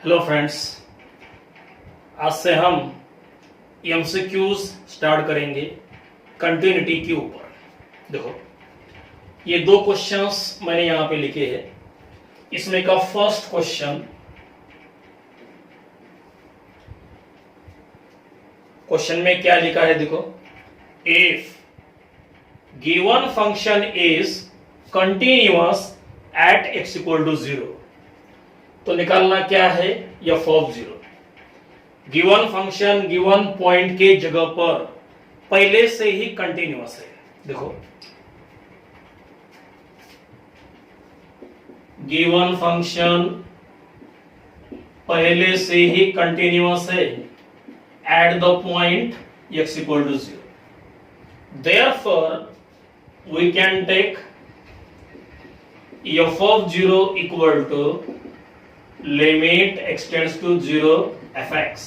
Hello friends, आज से हम एमसीक्यूज स्टार्ट करेंगे कंटिन्यूटी के ऊपर। देखो, ये दो क्वेश्चंस मैंने यहां पे लिखे हैं। इसमें का फर्स्ट क्वेश्चन में क्या लिखा है, देखो, if given function is continuous at x equal to 0, तो निकालना क्या है, F of 0। Given function given point के जगह पर पहले से ही कंटिन्यूअस है। देखो, गिवन फंक्शन पहले से ही कंटिन्यूअस है at the point x equal to 0। Therefore, we can take f of 0 equal to limit x tends to 0 fx।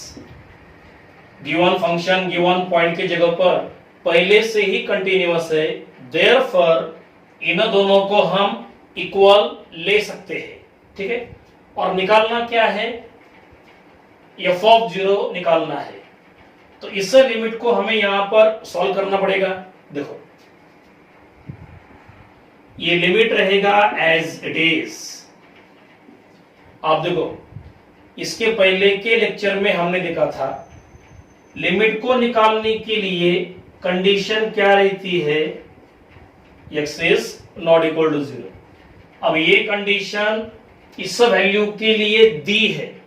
Given function given point की जगह पर पहले से ही कंटिन्यूअस है, therefore इन दोनों को हम इक्वल ले सकते हैं। ठीक है, और निकालना क्या है, f of 0 निकालना है। तो इस लिमिट को हमें यहां पर सॉल्व करना पड़ेगा। देखो, ये लिमिट रहेगा एज इट इज। आप देखो, इसके पहले के लेक्चर में हमने देखा था लिमिट को निकालने के लिए कंडीशन क्या रहती है, x is not equal to 0। अब ये कंडीशन इस वैल्यू के लिए दी है,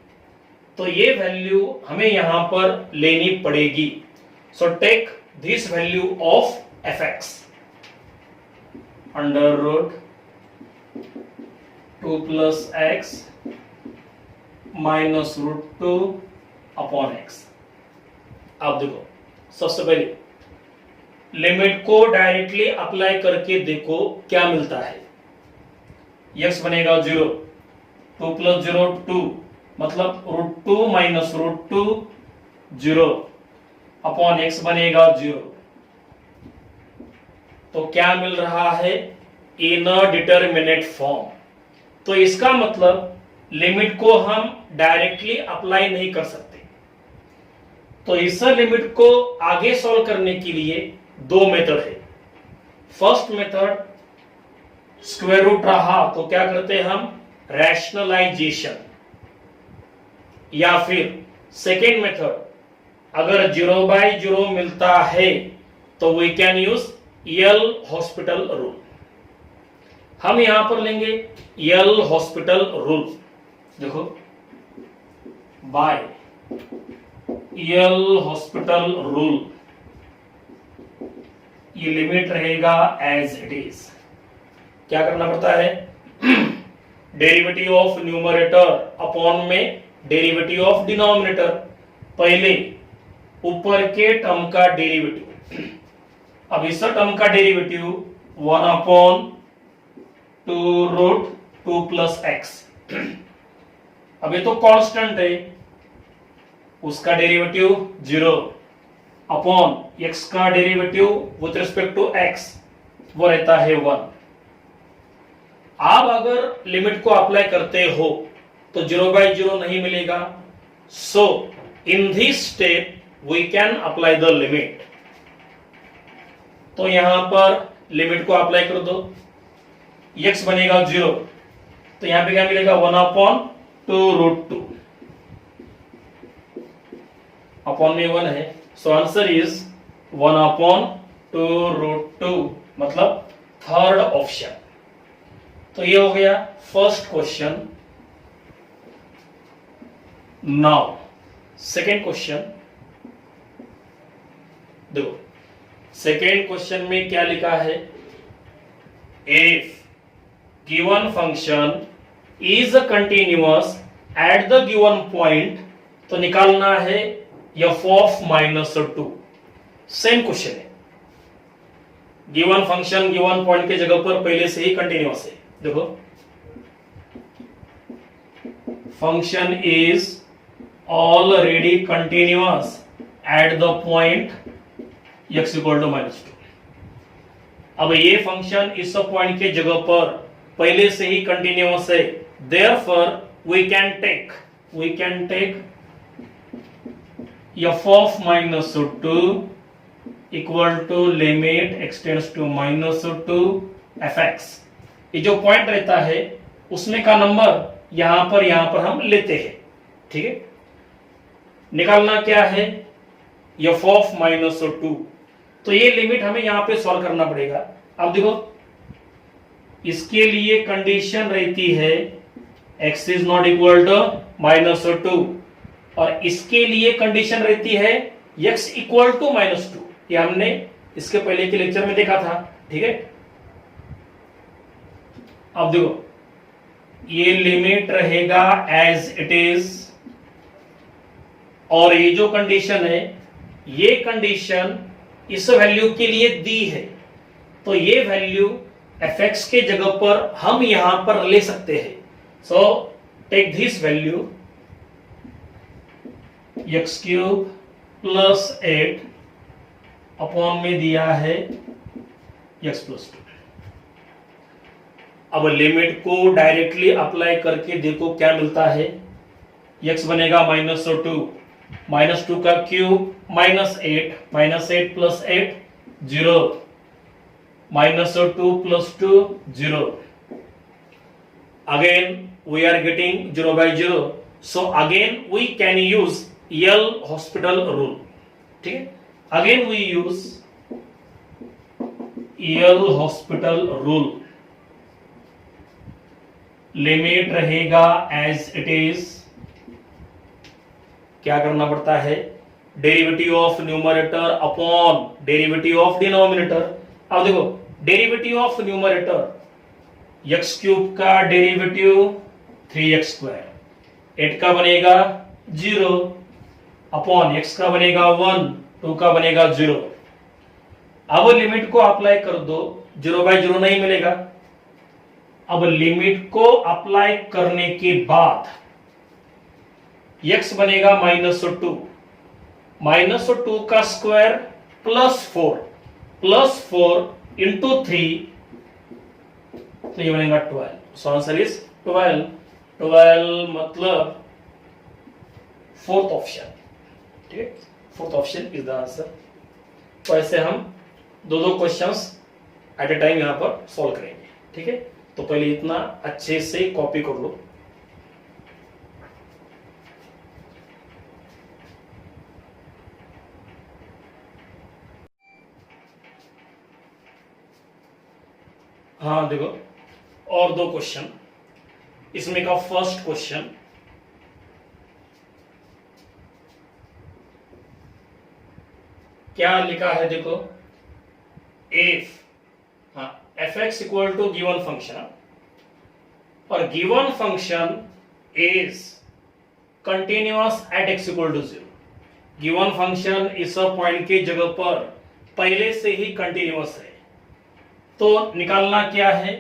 तो ये वैल्यू हमें यहां पर लेनी पड़ेगी। So take this value of fx under root 2 plus x minus root 2 upon x. आप देखो, सबसे पहले लिमिट को डायरेक्टली अप्लाई करके देखो क्या मिलता है। x बनेगा 0, 2 प्लस 0 2, मतलब root 2 minus root 2 0 upon x बनेगा 0। तो क्या मिल रहा है, इन अ डिटरमिनेट फॉर्म। तो इसका मतलब लिमिट को हम डायरेक्टली अप्लाई नहीं कर सकते। तो इस लिमिट को आगे सॉल्व करने के लिए दो मेथड है। फर्स्ट मेथड स्क्वायर रूट रहा तो क्या करते हैं हम, रैशनलाइजेशन। या फिर सेकेंड मेथड, अगर 0/0 मिलता है तो we can use L hospital rule. हम यहां पर लेंगे यल हॉस्पिटल रूल। देखो, बाय यल हॉस्पिटल रूल ये लिमिट रहेगा एज इट इज। क्या करना पड़ता है, डेरिवेटिव ऑफ न्यूमरेटर अपॉन में डेरिवेटिव ऑफ डिनोमिनेटर। पहले ऊपर के टर्म का डेरिवेटिव, अब इस टर्म का derivative 1 upon 2 root 2 plus x. अब ये तो कांस्टेंट है, उसका डेरिवेटिव 0 अपॉन एक्स का derivative with respect to x वो रहता है 1। आप अगर लिमिट को अप्लाई करते हो तो 0/0 नहीं मिलेगा। So in this step we can apply the limit. तो यहां पर लिमिट को अप्लाई कर दो, x बनेगा 0, तो यहां पे क्या मिलेगा, 1 अपॉन 2 रूट 2 अपॉन में 1 है। So answer is 1 upon 2 root 2, मतलब थर्ड ऑप्शन। तो ये हो गया first question. Now second question देखो, सेकेंड क्वेश्चन में क्या लिखा है, if given function is continuous at the given point, तो निकालना है f ऑफ -2। सेम क्वेश्चन है, गिवन फंक्शन गिवन पॉइंट के जगह पर पहले से ही कंटिन्यूअस है। देखो, function is already continuous at the point x equal to -2। अब ये फंक्शन इस पॉइंट के जगह पर पहले से ही कंटिन्यूअस है, therefore we can take we can take f of minus 2 equal to limit extends to minus 2 fx। ये जो पॉइंट रहता है उसमें का नंबर यहां पर हम लेते हैं, ठीक है। निकालना क्या है, f ऑफ माइनस 2, तो ये लिमिट हमें यहां पे सॉल्व करना पड़ेगा। अब देखो इसके लिए कंडीशन रहती है x is not equal to minus 2 और इसके लिए कंडीशन रहती है x इक्वल टू माइनस 2। ये हमने इसके पहले के लेक्चर में देखा था, ठीक है। अब देखो ये लिमिट रहेगा एज इट इज और ये जो कंडीशन है ये कंडीशन इस वैल्यू के लिए दी है, तो ये वैल्यू fx के जगह पर हम यहां पर ले सकते हैं। So take this value x cube plus 8 upon में दिया है x प्लस 2। अब लिमिट को डायरेक्टली अप्लाई करके देखो क्या मिलता है। x बनेगा माइनस 2, माइनस 2 का cube minus 8 plus 8 0, minus 2 plus 2 0। Again we are getting 0 by 0, so again we can use L hospital rule, ठीक है। Again we use L hospital rule। Limit रहेगा एज इट इज, क्या करना पड़ता है, derivative of numerator upon derivative of denominator. अब देखो derivative of numerator x cube का डेरिवेटिव 3x स्क्वायर, 8 का बनेगा 0 अपॉन x का बनेगा 1, 2 का बनेगा 0। अब लिमिट को अप्लाई कर दो, 0 by 0 नहीं मिलेगा। अब लिमिट को अप्लाई करने के बाद x बनेगा माइनस 2 का स्क्वायर प्लस 4 इंटू 3, तो ये बनेगा 12। सो आंसर इज 12 मतलब फोर्थ ऑप्शन, ठीक है। Fourth option is the answer. तो ऐसे हम दो क्वेश्चंस एट ए टाइम यहां पर सॉल्व करेंगे, ठीक है। तो पहले इतना अच्छे से कॉपी कर लो। हाँ देखो और दो क्वेश्चन, इसमें का फर्स्ट क्वेश्चन क्या लिखा है, देखो if fx equal to given function और given function is continuous at x equal to 0। Given function इस पॉइंट की जगह पर पहले से ही कंटिन्यूअस है, तो निकालना क्या है,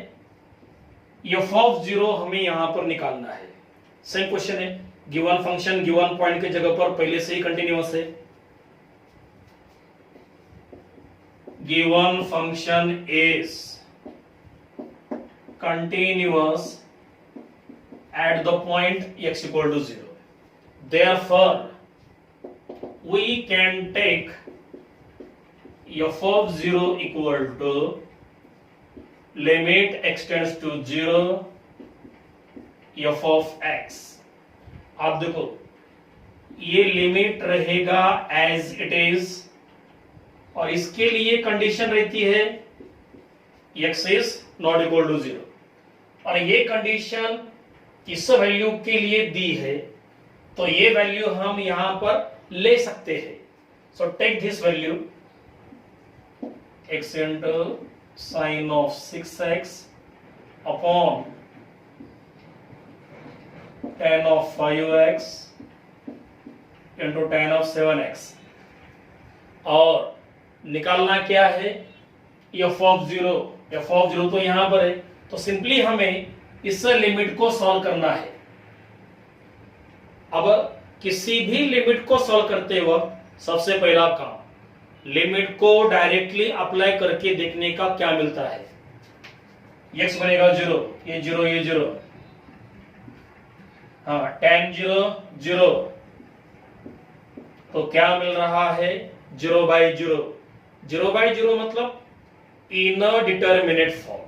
f ऑफ 0 हमें यहां पर निकालना है। सेम क्वेश्चन है, गिवन फंक्शन गिवन पॉइंट की जगह पर पहले से ही कंटिन्यूअस है। Given function is continuous at the point x equal to 0. Therefore, we can take f of 0 equal to limit x tends to 0 f of x। आप देखो ये लिमिट रहेगा एज इट इज और इसके लिए कंडीशन रहती है x is not equal to 0 और ये कंडीशन इस वैल्यू के लिए दी है, तो ये वैल्यू हम यहां पर ले सकते हैं। So take this value x into sine of 6x upon tan of 5x into tan of 7x और निकालना क्या है, f ऑफ 0 तो यहां पर है, तो सिंपली हमें इस लिमिट को सॉल्व करना है। अब किसी भी लिमिट को सॉल्व करते वक्त सबसे पहला काम लिमिट को डायरेक्टली अप्लाई करके देखने का क्या मिलता है। x बनेगा 0, ये 0, ये 0, हाँ, tan 0 0, तो क्या मिल रहा है 0/0। 0/0 मतलब इन अ डिटर्मिनेट फॉर्म,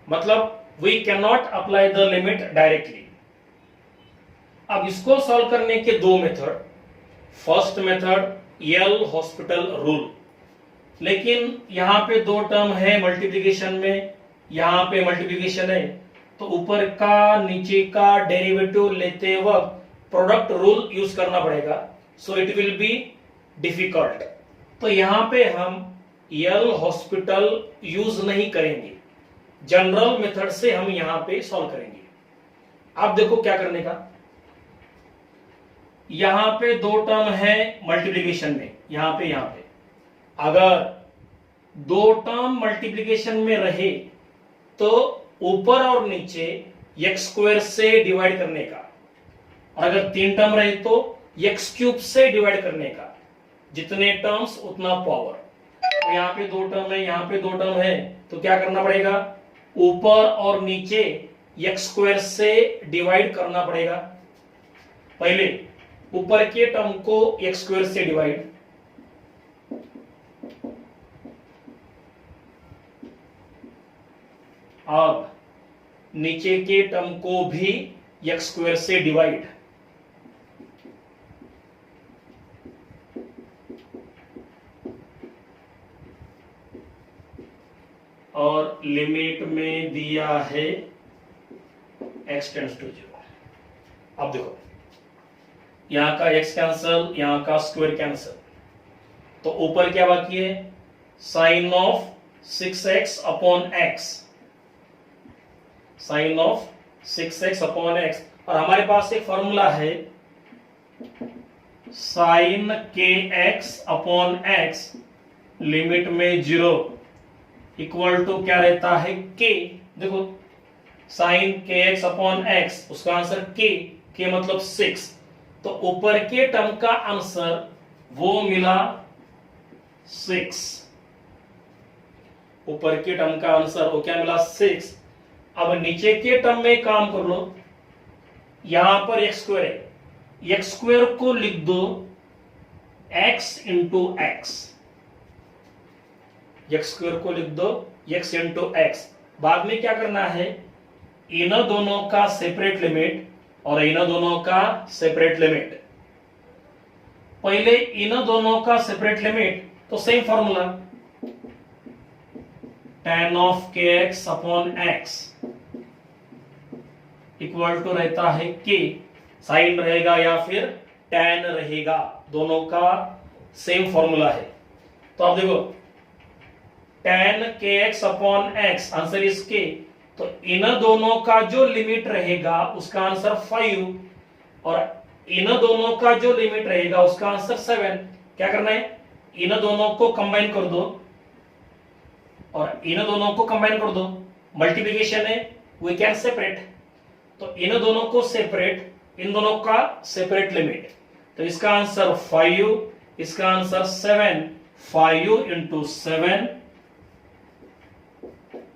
मतलब we can not apply the limit directly. अब इसको सॉल्व करने के दो method. First method L hospital rule, लेकिन यहां पे दो टर्म है मल्टीप्लिकेशन में, यहां पे मल्टीप्लिकेशन है, तो ऊपर का नीचे का डेरिवेटिव लेते वक्त प्रोडक्ट रूल यूज करना पड़ेगा, so it will be difficult. तो यहां पे हम यल हॉस्पिटल यूज नहीं करेंगे, जनरल मेथड से हम यहां पे सॉल्व करेंगे। अब देखो क्या करने का, यहां पे दो टर्म है मल्टीप्लिकेशन में, यहां पे अगर दो टर्म मल्टीप्लिकेशन में रहे तो ऊपर और नीचे x² से डिवाइड करने का, और अगर तीन टर्म रहे तो x³ से डिवाइड करने का, जितने टर्म्स उतना पावर। तो यहाँ पे दो टर्म है, यहाँ पे दो टर्म है, तो क्या करना पड़ेगा, ऊपर और नीचे x² से डिवाइड करना पड़ेगा। पहले ऊपर के टर्म को x² से डिवाइड, अब नीचे के टर्म को भी x² से डिवाइड, और लिमिट में दिया है x टेंड्स टू 0। अब देखो यहां का x कैंसल, यहां का स्क्वायर कैंसल, तो ऊपर क्या बाकी है, sine of 6x upon x, sine of 6x upon x, और हमारे पास एक फॉर्मूला है sine kx upon x limit में 0 इक्वल टू क्या रहता है k। देखो साइन kx अपॉन x, उसका आंसर k मतलब 6, तो ऊपर के टर्म का आंसर वो मिला 6, ऊपर के टर्म का आंसर वो क्या मिला 6। अब नीचे के टर्म में काम कर लो, यहां पर x² है, x² को लिख दो x इंटू एक्स, x² को लिख दो x इंटू एक्स। बाद में क्या करना है, इन दोनों का सेपरेट लिमिट और इन दोनों का सेपरेट लिमिट। पहले इन दोनों का सेपरेट लिमिट, तो same formula tan of kx upon x equal to रहता है k, साइन रहेगा या फिर tan रहेगा, दोनों का सेम फॉर्मूला है। तो अब देखो tan kx upon x answer is k, तो इन दोनों का जो लिमिट रहेगा उसका आंसर 5, और इन दोनों का जो लिमिट रहेगा उसका आंसर 7। क्या करना है, इन दोनों को कंबाइन कर दो और इन दोनों को कंबाइन कर दो, मल्टीप्लिकेशन है वी कैन सेपरेट, तो इन दोनों को सेपरेट, इन दोनों का सेपरेट लिमिट, तो इसका आंसर 5, इसका आंसर 7, 5 इंटू 7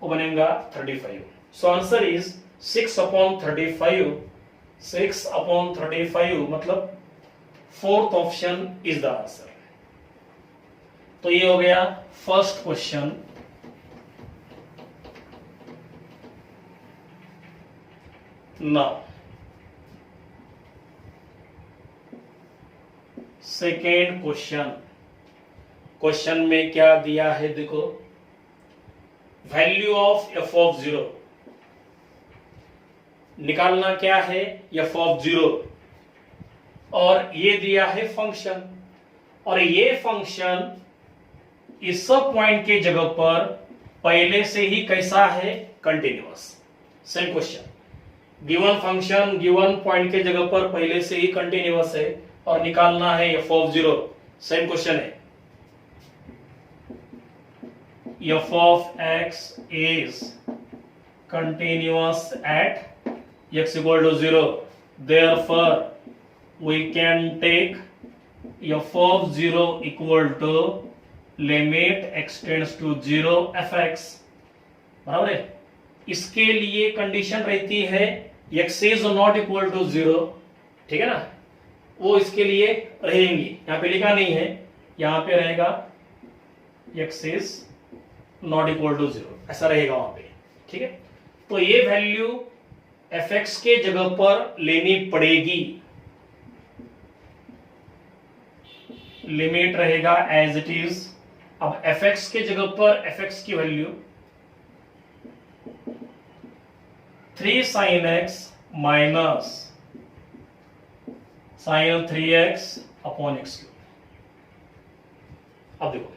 वो बनेगा 35। सो आंसर इज 6 अपॉन 35, 6 अपॉन 35 मतलब fourth option is the answer. तो ये हो गया first question. Now second question, question में क्या दिया है देखो, वैल्यू ऑफ f ऑफ 0 निकालना क्या है, f ऑफ 0, और ये दिया है फंक्शन, और ये फंक्शन इस सब पॉइंट के जगह पर पहले से ही कैसा है, continuous. Same question, given function given point के जगह पर पहले से ही कंटिन्यूअस है और निकालना है f ऑफ 0। सेम क्वेश्चन है, f of x is continuous at x equal to 0, therefore we can take f of 0 equal to limit x tends to 0 fx। बराबर है, इसके लिए कंडीशन रहती है x is not equal to 0, ठीक है ना, वो इसके लिए रहेंगी, यहां पे लिखा नहीं है, यहां पे रहेगा x is not equal to 0, ऐसा रहेगा वहां पे, ठीक है। तो ये वैल्यू fx के जगह पर लेनी पड़ेगी, लिमिट रहेगा एज इट इज। अब fx के जगह पर fx की value 3 sin x minus sin 3x upon x cube. अब देखो,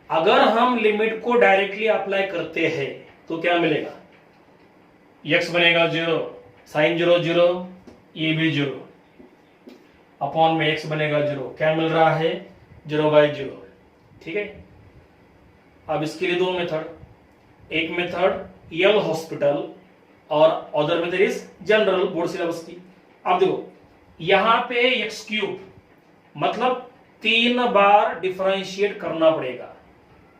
अगर हम लिमिट को डायरेक्टली अप्लाई करते हैं तो क्या मिलेगा, x बनेगा 0, साइन 0 0, ये भी 0, अपॉन में x बनेगा 0, क्या मिल रहा है 0/0, ठीक है। अब इसके लिए दो मेथड, एक मेथड यल हॉस्पिटल और other method is general board syllabus की। अब देखो यहां पे एक्स क्यूब मतलब 3 बार डिफरेंशिएट करना पड़ेगा,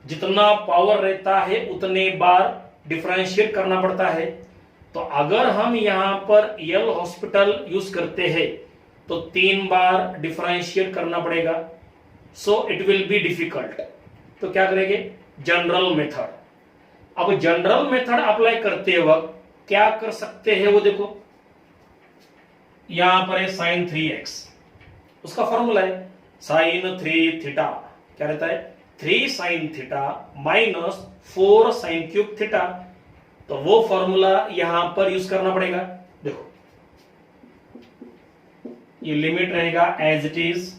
जितना पावर रहता है उतने बार डिफरेंशिएट करना पड़ता है। तो अगर हम यहां पर यल हॉस्पिटल यूज करते हैं तो 3 बार डिफरेंशिएट करना पड़ेगा, so it will be difficult. तो क्या करेंगे, जनरल मेथड। अब जनरल मेथड अप्लाई करते वक्त क्या कर सकते हैं वो देखो, यहां पर है साइन 3x, उसका फॉर्मूला है साइन 3 थीटा, क्या रहता है 3 sine theta minus 4 sine cube theta. तो वो फॉर्मूला यहां पर यूज करना पड़ेगा। देखो ये लिमिट रहेगा एज इट इज,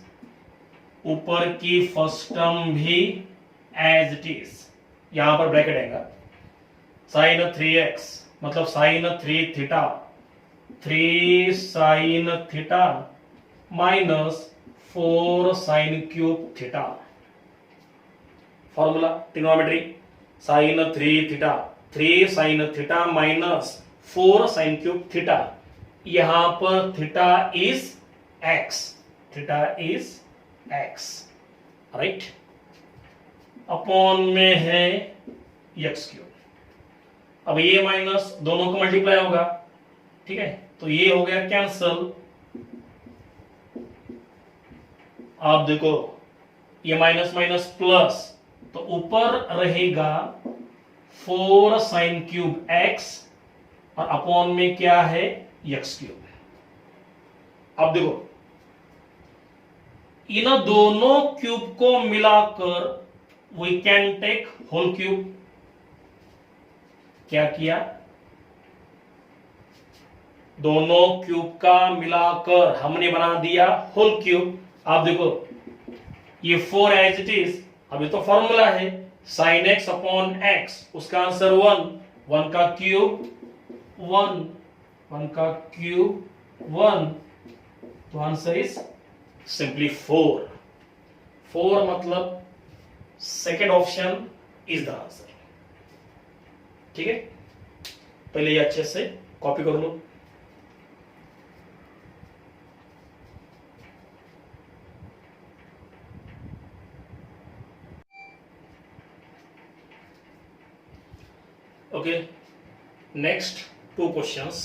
ऊपर की फर्स्ट टर्म भी एज इट इज, यहां पर ब्रैकेट आएगा, साइन 3x मतलब sine 3 theta, 3 sine theta minus 4 sine cube theta. Formula trigonometry, sine 3 theta, 3 sine theta minus 4 sine cube theta. यहां पर theta is x, theta is x, right, upon में है x cube. अब ये minus दोनों को multiply होगा, ठीक है, तो ये हो गया कैंसल। आप देखो ये माइनस माइनस प्लस, तो ऊपर रहेगा 4 साइन क्यूब x और अपॉन में क्या है x क्यूब। अब देखो इन दोनों क्यूब को मिलाकर we can take whole cube. क्या किया, दोनों क्यूब का मिलाकर हमने बना दिया होल क्यूब। आप देखो ये 4 एज इट इज, अब ये तो फॉर्मूला है साइन x अपॉन x, उसका आंसर 1, 1 का क्यूब 1, 1 का क्यूब 1, तो आंसर इज सिंपली 4। 4 मतलब second option is the answer, ठीक है। पहले ये अच्छे से कॉपी कर लो। Okay, next 2 questions.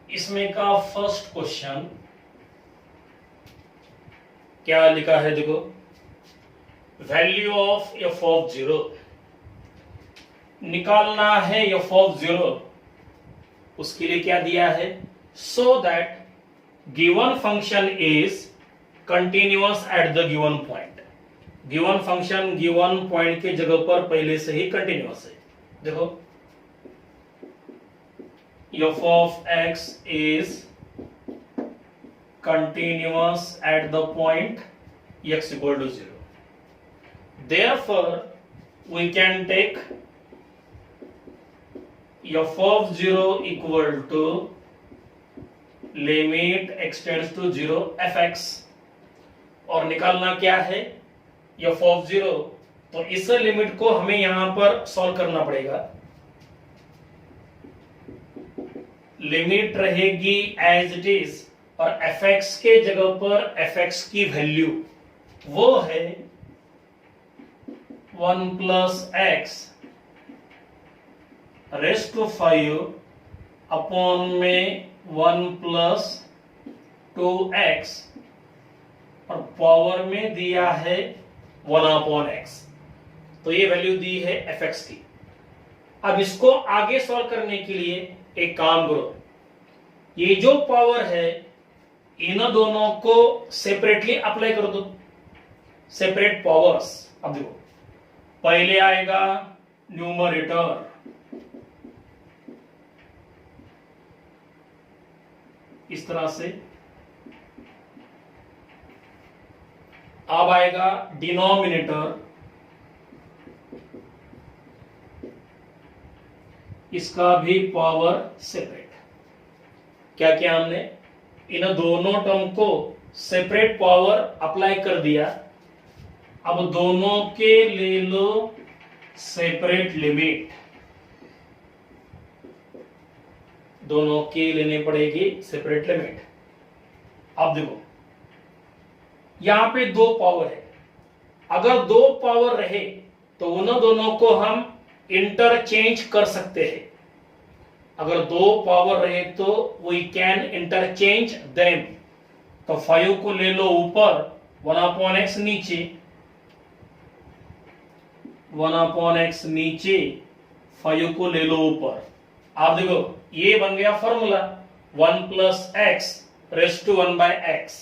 इसमें का फर्स्ट क्वेश्चन क्या लिखा है देखो, वैल्यू ऑफ f ऑफ 0 निकालना है, f ऑफ 0 उसके लिए क्या दिया है, सो that given function is continuous at the given point. Given function given point के जगह पर पहले से ही कंटिन्यूअस है। देखो f of x is continuous at the point x equal to 0. Therefore, we can take f of 0 equal to limit x tends to 0 fx, और निकालना क्या है f of 0। तो इस लिमिट को हमें यहां पर सॉल्व करना पड़ेगा। लिमिट रहेगी एज इट इज और fx के जगह पर fx की वैल्यू वो है 1 plus x raised to 5 upon में 1 प्लस 2x और पावर में दिया है 1 अपॉन x। तो ये वैल्यू दी है fx की। अब इसको आगे सॉल्व करने के लिए एक काम करो, ये जो पावर है इन दोनों को सेपरेटली अप्लाई कर दो, सेपरेट पावर्स। अब देखो, पहले आएगा न्यूमरेटर, इस तरह से। अब आएगा डिनोमिनेटर, इसका भी पावर सेपरेट। क्या किया हमने, इन दोनों टर्म को सेपरेट पावर अप्लाई कर दिया। अब दोनों के ले लो सेपरेट लिमिट, दोनों के लेने पड़ेगी सेपरेट लिमिट। अब देखो, यहां पे दो पावर है, अगर दो पावर रहे तो उन दोनों को हम इंटरचेंज कर सकते हैं। अगर दो पावर रहे तो वी कैन इंटरचेंज देम। तो 5 को ले लो ऊपर, 1 अपॉन x नीचे, 1 अपॉन x नीचे, 5 को ले लो ऊपर। आप देखो, ये बन गया formula 1 plus x raise to 1 by x,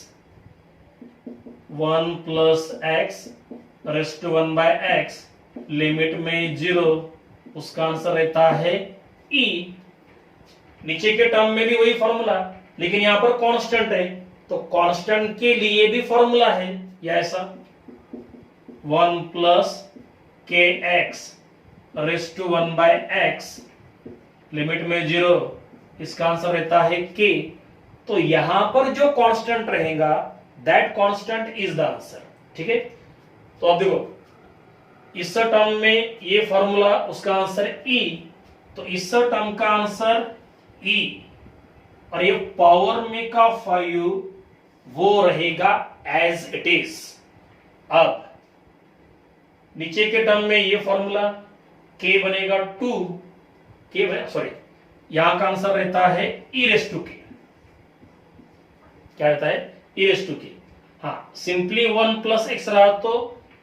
1 plus x raise to 1 by x, limit में 0, उसका आंसर रहता है e। नीचे के टर्म में भी वही फॉर्मूला, लेकिन यहां पर कांस्टेंट है, तो कांस्टेंट के लिए भी फॉर्मूला है, या ऐसा 1 plus k x raise to 1 by x, limit में 0, इसका आंसर रहता है k। तो यहां पर जो कांस्टेंट रहेगा that constant is the answer. ठीक है, तो अब देखो, इस टर्म में ये फॉर्मूला, उसका आंसर e, तो इस टर्म का आंसर e, और ये पावर में का 5 वो रहेगा एज इट इज। अब नीचे के टर्म में ये फॉर्मूला k बनेगा 2, सॉरी, यहां का आंसर रहता है e रेस टू k। क्या रहता है, e रेस टू k। हाँ, सिंपली 1 प्लस एक्स रहा तो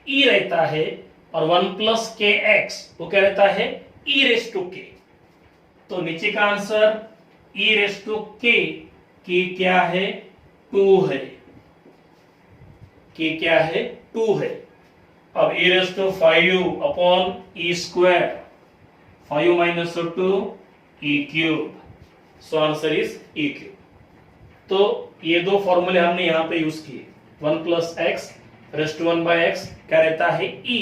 e रहता है, और 1 प्लस के एक्स वो क्या रहता है, e रेस टू k। तो नीचे का answer e raise to k की क्या है, 2 है, k क्या है, 2 है। अब e raise to 5 upon e square, 5 minus 2 e cube, so answer is e cube. तो ये दो फॉर्मूले हमने यहां पे यूज किए, 1 plus x raise to 1 by x क्या रहता है e,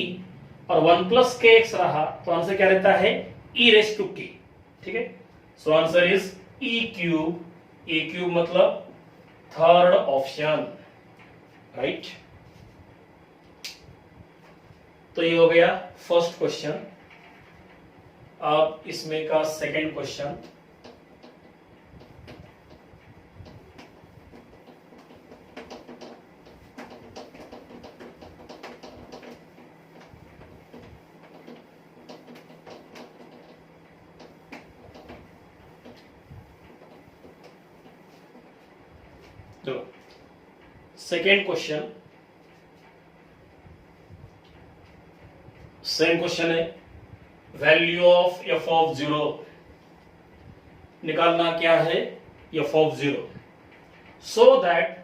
और 1 प्लस के एक्स रहा तो आंसर क्या रहता है, e रेस टू k। ठीक है, so answer is e cube. e cube मतलब थर्ड ऑप्शन, राइट। तो ये हो गया फर्स्ट क्वेश्चन। अब इसमें का सेकंड क्वेश्चन, तो सेकेंड क्वेश्चन, सेम क्वेश्चन है, वैल्यू ऑफ f ऑफ 0 निकालना क्या है, f of 0, so that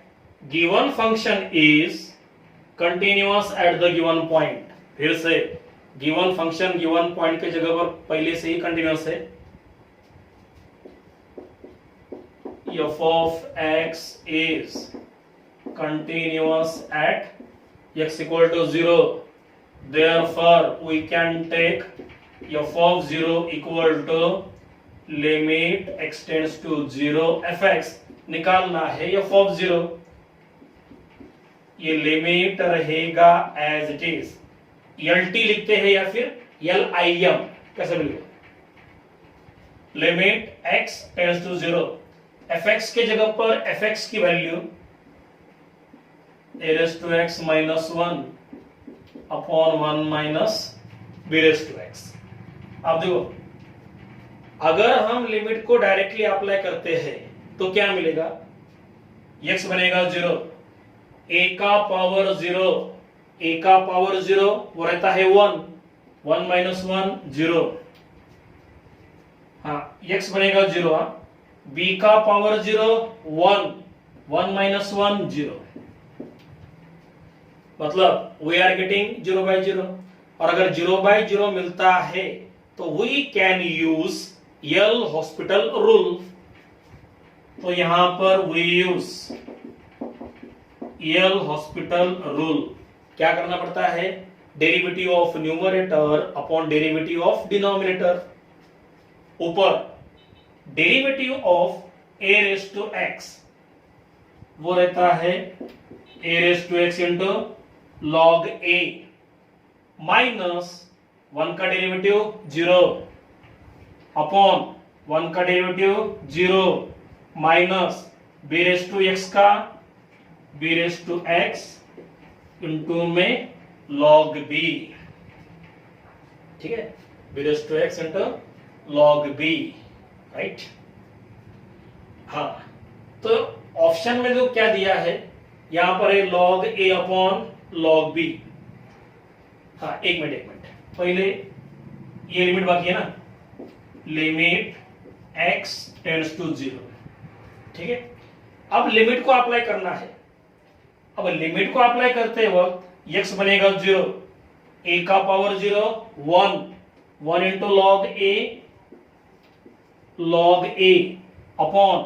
given function is continuous at the given point. फिर से गिवन फंक्शन गिवन पॉइंट के जगह पर पहले से ही कंटिन्यूअस है, f of x is continuous at x equal to 0, therefore we can take f of 0 equal to limit x tends to 0 fx। निकालना है f of 0, ये लिमिट रहेगा एज इट इज, LT लिखते हैं या फिर LIM, कैसे भी लिखो, limit x tends to 0, fx के जगह पर fx की वैल्यू a raised to x minus 1 upon 1 minus b raised to x। अब देखो, अगर हम लिमिट को डायरेक्टली अप्लाई करते हैं तो क्या मिलेगा, x बनेगा 0, a का पावर 0, a का पावर 0 वो रहता है 1, 1 माइनस 1 0, हाँ x बनेगा 0, b का पावर 0 1, 1 माइनस 1 0, मतलब वी आर गेटिंग 0/0। और अगर 0/0 मिलता है तो we can use L hospital rule. तो यहां पर we use L hospital rule. क्या करना पड़ता है, derivative of numerator upon derivative of denominator. ऊपर derivative of a raise to x वो रहता है a raise to x into log a minus 1 का डेरिवेटिव 0 अपॉन 1 का derivative 0 minus b raise to x का b raise to x into में log b, ठीक है, b raise to x into log b, right. हाँ, तो option में जो क्या दिया है यहां पर है log a upon log b। हाँ एक मिनट पहले ये लिमिट बाकी है ना, लिमिट x टेंड्स टू 0, ठीक है। अब लिमिट को अप्लाई करना है। अब लिमिट को अप्लाई करते वक्त x बनेगा 0, a का power 0 1, 1 into log a upon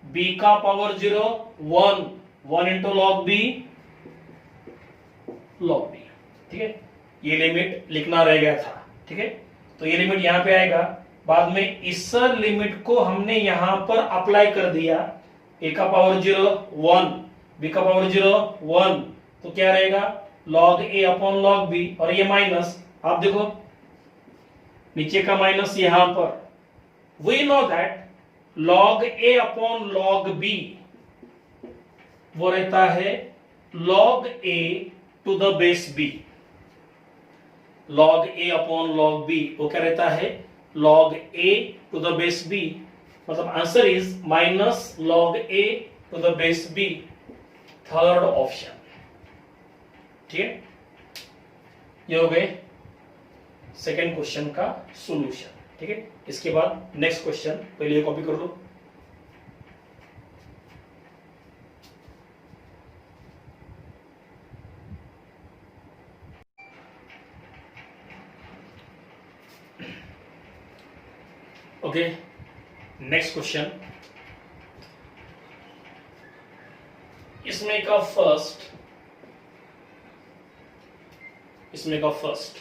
b का पावर 0 1, 1 इंटू log b, ठीक है। ये लिमिट लिखना रह गया था, ठीक है। तो ये लिमिट यहां पे आएगा, बाद में इस लिमिट को हमने यहां पर अप्लाई कर दिया, a का पावर 0 1, b का पावर 0 1, तो क्या रहेगा log a upon log b, और ये माइनस, आप देखो नीचे का माइनस यहां पर। We know that log a upon log b वो रहता है log a to the base b। log a upon log b वो क्या रहता है log a to the base b, मतलब answer is minus log a to the base b, third option, ठीक है। ये हो गए सेकेंड क्वेश्चन का सॉल्यूशन, ठीक है। इसके बाद नेक्स्ट क्वेश्चन, पहले ये कॉपी कर लो। ओके, नेक्स्ट क्वेश्चन, इसमें का फर्स्ट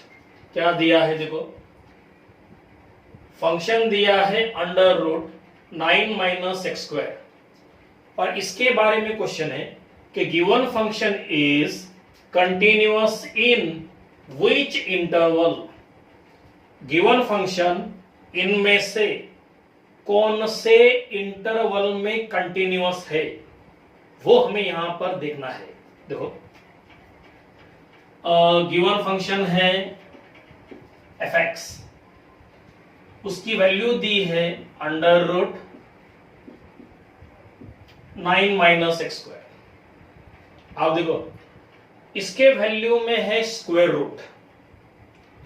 क्या दिया है, देखो फंक्शन दिया है under root 9 minus x square, और इसके बारे में क्वेश्चन है कि given function is continuous in which interval. Given function इनमें से कौन से इंटरवल में कंटिन्यूअस है, वो हमें यहां पर देखना है। देखो गिवन फंक्शन है fx, उसकी वैल्यू दी है under root 9 minus x square. आप देखो इसके वैल्यू में है स्क्वायर रूट,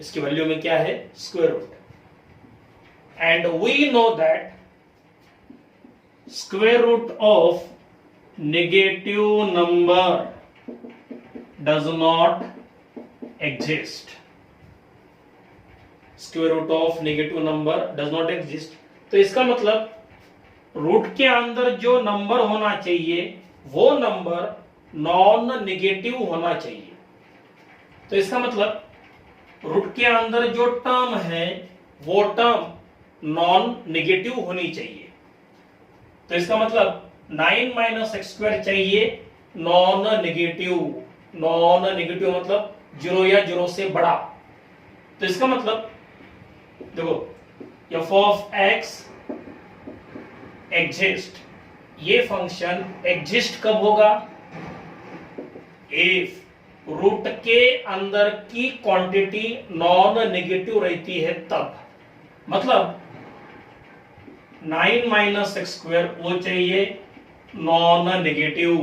इसकी वैल्यू में क्या है square root, and we know that square root of negative number does not exist. Square root of negative number does not exist, तो इसका मतलब रूट के अंदर जो नंबर होना चाहिए वो नंबर नॉन नेगेटिव होना चाहिए। तो इसका मतलब रूट के अंदर जो टर्म है वो टर्म नॉन नेगेटिव होनी चाहिए। तो इसका मतलब 9 माइनस एक्स स्क्वायर चाहिए नॉन नेगेटिव। नॉन नेगेटिव मतलब 0 या 0 से बड़ा। तो इसका मतलब देखो f ऑफ x एग्जिस्ट, ये फंक्शन एग्जिस्ट कब होगा, इफ रूट के अंदर की क्वांटिटी नॉन नेगेटिव रहती है तब। मतलब 9 माइनस एक्स स्क्वायर वो चाहिए नॉन नेगेटिव,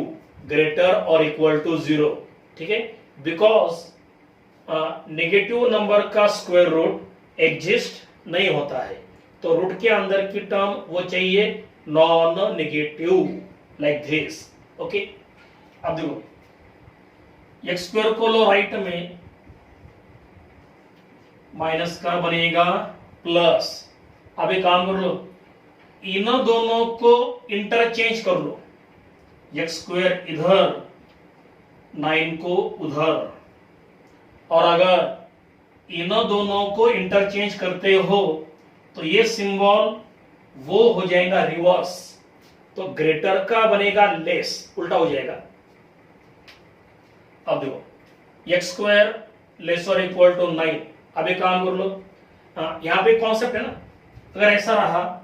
ग्रेटर और इक्वल टू 0, ठीक है, बिकॉज नेगेटिव नंबर का स्क्वायर रूट एग्जिस्ट नहीं होता है, तो रूट के अंदर की टर्म वो चाहिए non negative, like this. Okay, अब देखो एक्स स्क्वायर को लो राइट में, माइनस का बनेगा प्लस। अब एक काम कर लो, इन दोनों को इंटरचेंज कर लो, एक्स स्क्वायर इधर 9 को उधर, और अगर इन दोनों को इंटरचेंज करते हो तो ये सिंबल वो हो जाएगा रिवर्स, तो ग्रेटर का बनेगा लेस, उल्टा हो जाएगा। अब देखो एक्स स्क्वायर लेस और इक्वल टू 9। अब एक काम कर लो, यहां पे कॉन्सेप्ट है ना, अगर ऐसा रहा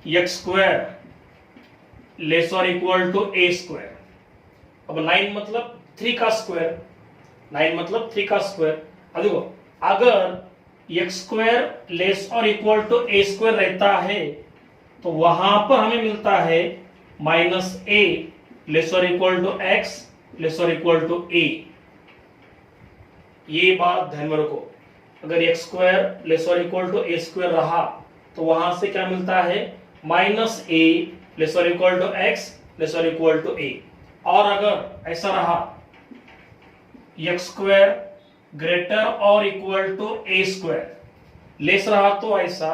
एक्स स्क्वायर लेस और इक्वल टू ए स्क्वायर, अब 9 मतलब 3 का स्क्वायर, 9 मतलब 3 का स्क्वायर। अब देखो अगर एक्स स्क्वायर लेस और इक्वल टू ए स्क्वायर रहता है तो वहां पर हमें मिलता है माइनस ए लेस और इक्वल टू एक्स लेस और इक्वल टू ए। ये बात ध्यान में रखो, अगर एक्स स्क्वायर लेस और इक्वल टू ए स्क्वायर रहा तो वहां से क्या मिलता है माइनस ए लेस और इक्वल टू एक्स लेस और इक्वल टू ए। और अगर ऐसा रहा एक्स स्क्वायर ग्रेटर और equal to a square, less रहा तो ऐसा,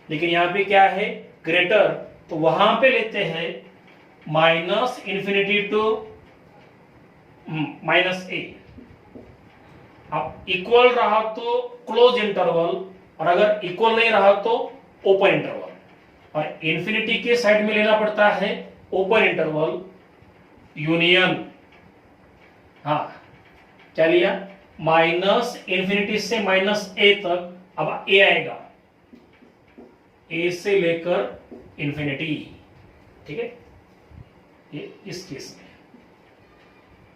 लेकिन यहां पे क्या है ग्रेटर, तो वहां पे लेते हैं माइनस इंफिनिटी टू माइनस ए। अब इक्वल रहा तो क्लोज इंटरवल, और अगर इक्वल नहीं रहा तो ओपन इंटरवल, और इंफिनिटी के साइड में लेना पड़ता है ओपन इंटरवल यूनियन। हाँ क्या लिया, माइनस इंफिनिटी से माइनस ए तक, अब ए आएगा ए से लेकर इंफिनिटी, ठीक है, ये इस केस में।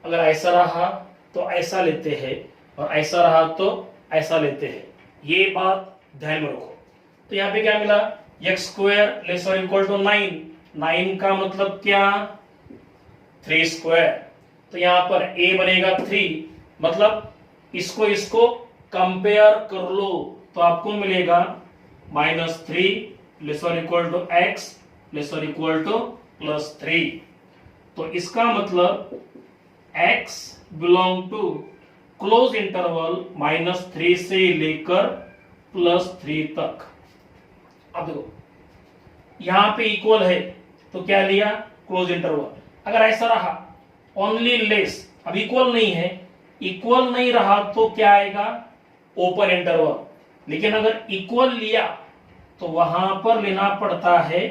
अगर ऐसा रहा तो ऐसा लेते हैं, और ऐसा रहा तो ऐसा लेते हैं, ये बात ध्यान में रखो। तो यहां पे क्या मिला, एक्स स्क्वायर लेस और इक्वल टू 9, 9 का मतलब क्या 3 स्क्वायर, तो यहां पर a बनेगा 3, मतलब इसको कंपेयर कर लो तो आपको मिलेगा -3 लेस और इक्वल टू एक्स लेस और इक्वल टू +3। तो इसका मतलब x belong to close interval -3 से लेकर +3 तक। अब देखो यहां पे इक्वल है तो क्या लिया क्लोज इंटरवल, अगर ऐसा रहा ओनली लेस, अब इक्वल नहीं है, इक्वल नहीं रहा तो क्या आएगा ओपन इंटरवल, लेकिन अगर इक्वल लिया तो वहां पर लेना पड़ता है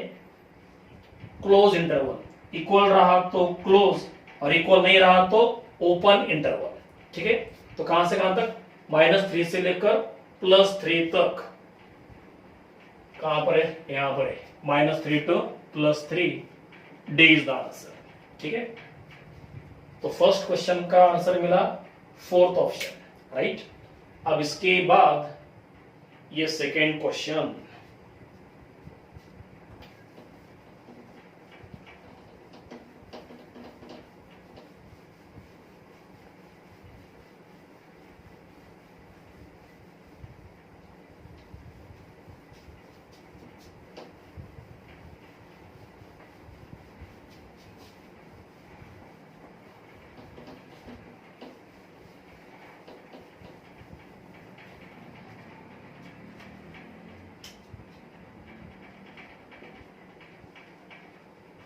क्लोज इंटरवल, इक्वल रहा तो क्लोज और इक्वल नहीं रहा तो ओपन इंटरवल, ठीक है। तो कहां से कहां तक, -3 से लेकर +3 तक, कहां पर है, यहां पर है, -3 to +3, D is the answer, ठीक है। तो फर्स्ट क्वेश्चन का आंसर मिला 4th ऑप्शन, राइट। अब इसके बाद ये सेकेंड क्वेश्चन,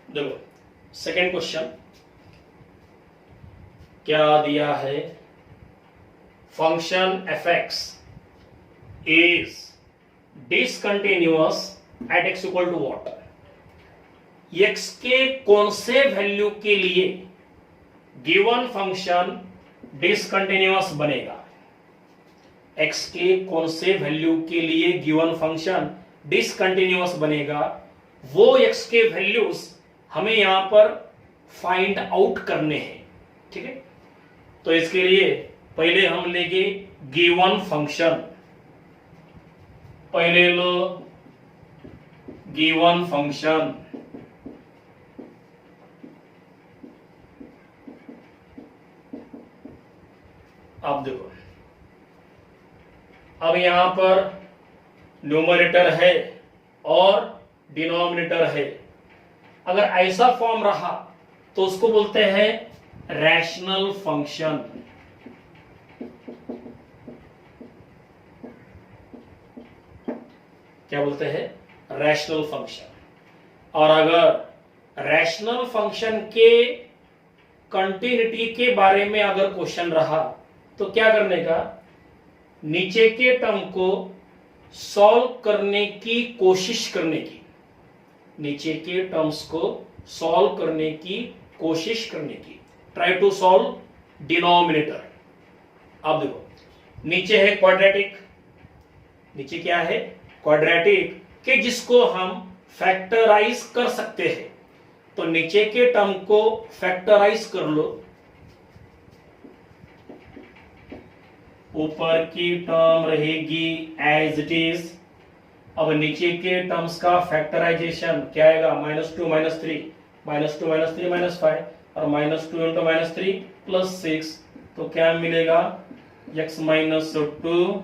देखो सेकेंड क्वेश्चन क्या दिया है, function fx is discontinuous at x equal to what, x के कौन से वैल्यू के लिए गिवन फंक्शन डिसकंटिन्यूअस बनेगा, x के कौन से वैल्यू के लिए गिवन फंक्शन डिसकंटिन्यूअस बनेगा, वो x के वैल्यूज हमें यहां पर फाइंड आउट करने हैं, ठीक है। तो इसके लिए पहले हम लेंगे गिवन फंक्शन, पहले लो गिवन फंक्शन अब देखो, अब यहां पर न्यूमरेटर है और डिनोमिनेटर है। अगर ऐसा फॉर्म रहा तो उसको बोलते हैं रैशनल फंक्शन। क्या बोलते हैं? Rational function. और अगर रैशनल फंक्शन के कंटिन्यूटी के बारे में अगर क्वेश्चन रहा तो क्या करने का, नीचे के टर्म को सॉल्व करने की कोशिश करने की, नीचे के टर्म्स को सॉल्व करने की कोशिश करने की, ट्राई टू सॉल्व डिनोमिनेटर। अब देखो, नीचे है क्वाड्रेटिक, नीचे क्या है? क्वाड्रेटिक के जिसको हम फैक्टराइज कर सकते हैं। तो नीचे के टर्म को फैक्टराइज कर लो, ऊपर की टर्म रहेगी एज इट इज। अब नीचे के टर्म्स का फैक्टराइजेशन क्या आएगा? -2 - 3, -2 - 3 -5, और -2 इंटू -3 +6। तो क्या मिलेगा? x - 2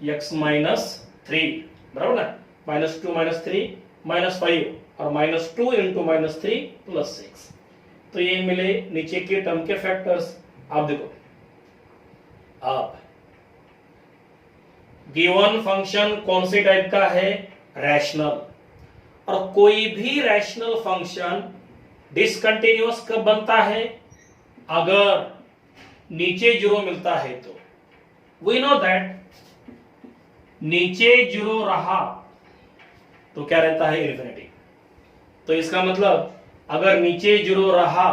x - 3, बराबर ना? -2 - 3 -5 और -2 इंटू -3 +6। तो ये मिले नीचे के टर्म के फैक्टर्स। आप देखो, आप गिवन फंक्शन कौन से टाइप का है? रैशनल। और कोई भी रैशनल फंक्शन डिसकंटिन्यूअस कब बनता है? अगर नीचे जीरो मिलता है तो। वी नो दैट नीचे जीरो रहा तो क्या रहता है? इन्फिनिटी। तो इसका मतलब अगर नीचे जीरो रहा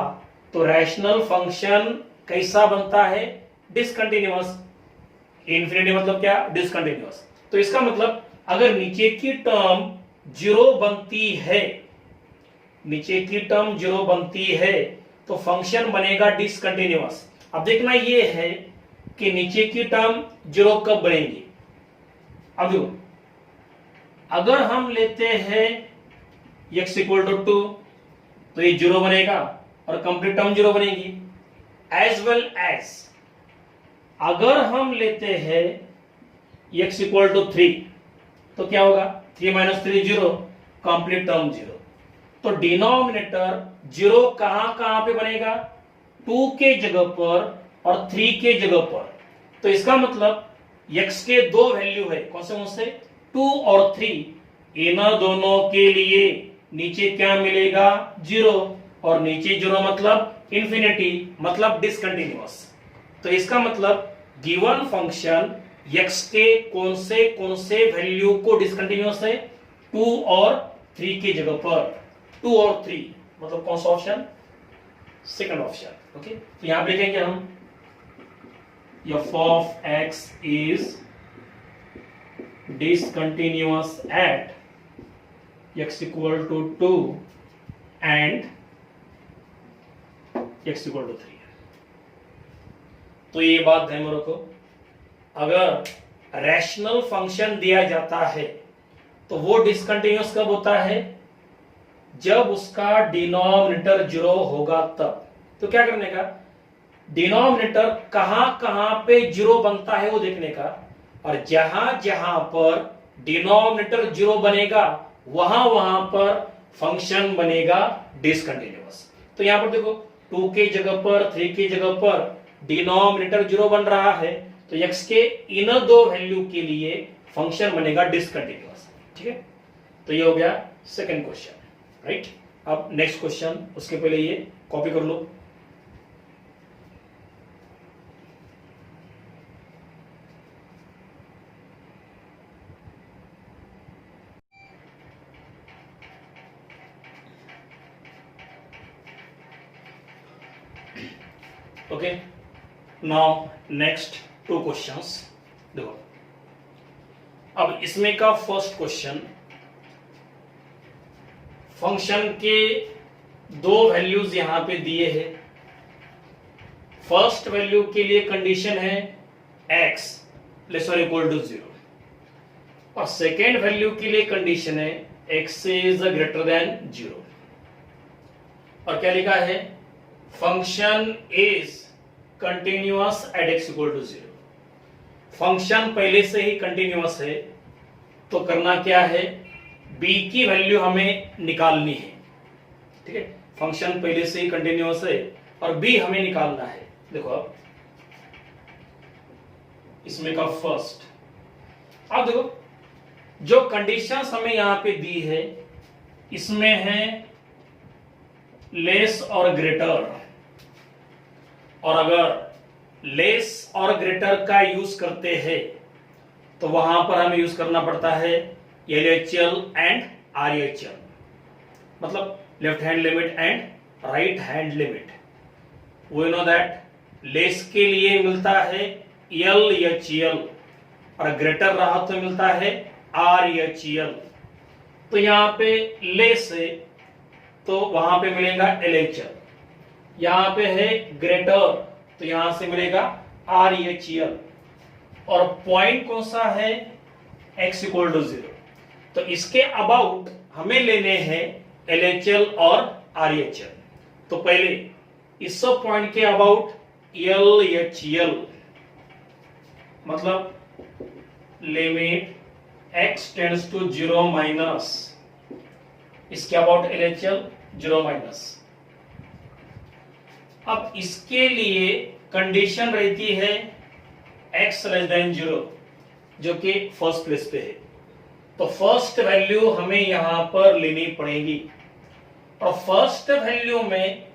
तो रैशनल फंक्शन कैसा बनता है? डिसकंटिन्यूअस। इन्फिनिटी मतलब क्या? डिसकंटिन्यूअस। तो इसका मतलब अगर नीचे की टर्म जीरो बनती है, नीचे की टर्म जीरो बनती है तो फंक्शन बनेगा डिसकंटिन्यूअस। अब देखना ये है कि नीचे की टर्म जीरो कब बनेगी। अब देखो, अगर हम लेते हैं x = 2 तो ये जीरो बनेगा और कंप्लीट टर्म जीरो बनेगी। एज वेल एज अगर हम लेते हैं x = 3 तो क्या होगा? 3 - 3 0, कंप्लीट टर्म जीरो। तो डिनोमिनेटर जीरो कहां कहां पे बनेगा? 2 के जगह पर और 3 के जगह पर। तो इसका मतलब x के दो वैल्यू है, कौन से? 2 और 3। इन दोनों के लिए नीचे क्या मिलेगा? जीरो। और नीचे जीरो मतलब इंफिनिटी, मतलब डिसकंटिन्यूअस। तो इसका मतलब गिवन फंक्शन x के कौन से वैल्यू को डिसकंटिन्यूअस है? 2 और 3 की जगह पर। 2 और 3 मतलब कौन सा ऑप्शन? Second option. ओके, तो यहां पे लिखेंगे हम f of x is discontinuous at x = 2 and x = 3। तो ये बात ध्यान में रखो, अगर रैशनल फंक्शन दिया जाता है तो वो डिसकंटिन्यूअस कब होता है? जब उसका डिनोमिनेटर जीरो होगा तब। तो क्या करने का, डिनोमिनेटर कहां कहां पे जीरो बनता है वो देखने का, और जहां जहां पर डिनोमिनेटर जीरो बनेगा वहां वहां पर फंक्शन बनेगा डिसकंटिन्यूअस। तो यहां पर देखो 2 के जगह पर 3 की जगह पर डिनोमिनेटर जीरो बन रहा है, तो x के इन दो वैल्यू के लिए फंक्शन बनेगा डिसकंटिन्यूअस। ठीक है, तो ये हो गया सेकंड क्वेश्चन, राइट। अब नेक्स्ट क्वेश्चन, उसके पहले ये कॉपी कर लो। ओके, नाउ नेक्स्ट 2 क्वेश्चंस देखो। अब इसमें का फर्स्ट क्वेश्चन, फंक्शन के दो वैल्यूज यहां पे दिए हैं। फर्स्ट वैल्यू के लिए कंडीशन है x <= 0 और सेकेंड वैल्यू के लिए कंडीशन है x इज ग्रेटर देन 0। और क्या लिखा है, function is continuous at x equal to 0। Function पहले से ही कंटिन्यूअस है, तो करना क्या है, b की वैल्यू हमें निकालनी है। ठीक है, फंक्शन पहले से ही कंटिन्यूअस है और b हमें निकालना है। देखो अब इसमें का फर्स्ट, अब देखो जो कंडीशंस हमें यहां पे दी है इसमें है लेस और ग्रेटर, और अगर लेस और ग्रेटर का यूज करते हैं तो वहां पर हमें यूज करना पड़ता है LHL एंड RHL, मतलब left hand limit and right hand limit. We know that less के लिए मिलता है LHL और ग्रेटर रहा तो मिलता है RHL। तो यहां पे लेस है तो वहां पे मिलेगा LHL, यहां पे है ग्रेटर तो यहां से मिलेगा RHL, और पॉइंट कौन सा है, x इक्वल टू 0। तो इसके अबाउट हमें लेने हैं LHL और RHL। तो पहले इस सब पॉइंट के अबाउट LHL, मतलब limit x tends to 0 minus, इसके अबाउट LHL 0 माइनस। अब इसके लिए कंडीशन रहती है x लेस देन 0, जो कि फर्स्ट प्लेस पे है। तो फर्स्ट वैल्यू हमें यहां पर लेनी पड़ेगी, और फर्स्ट वैल्यू में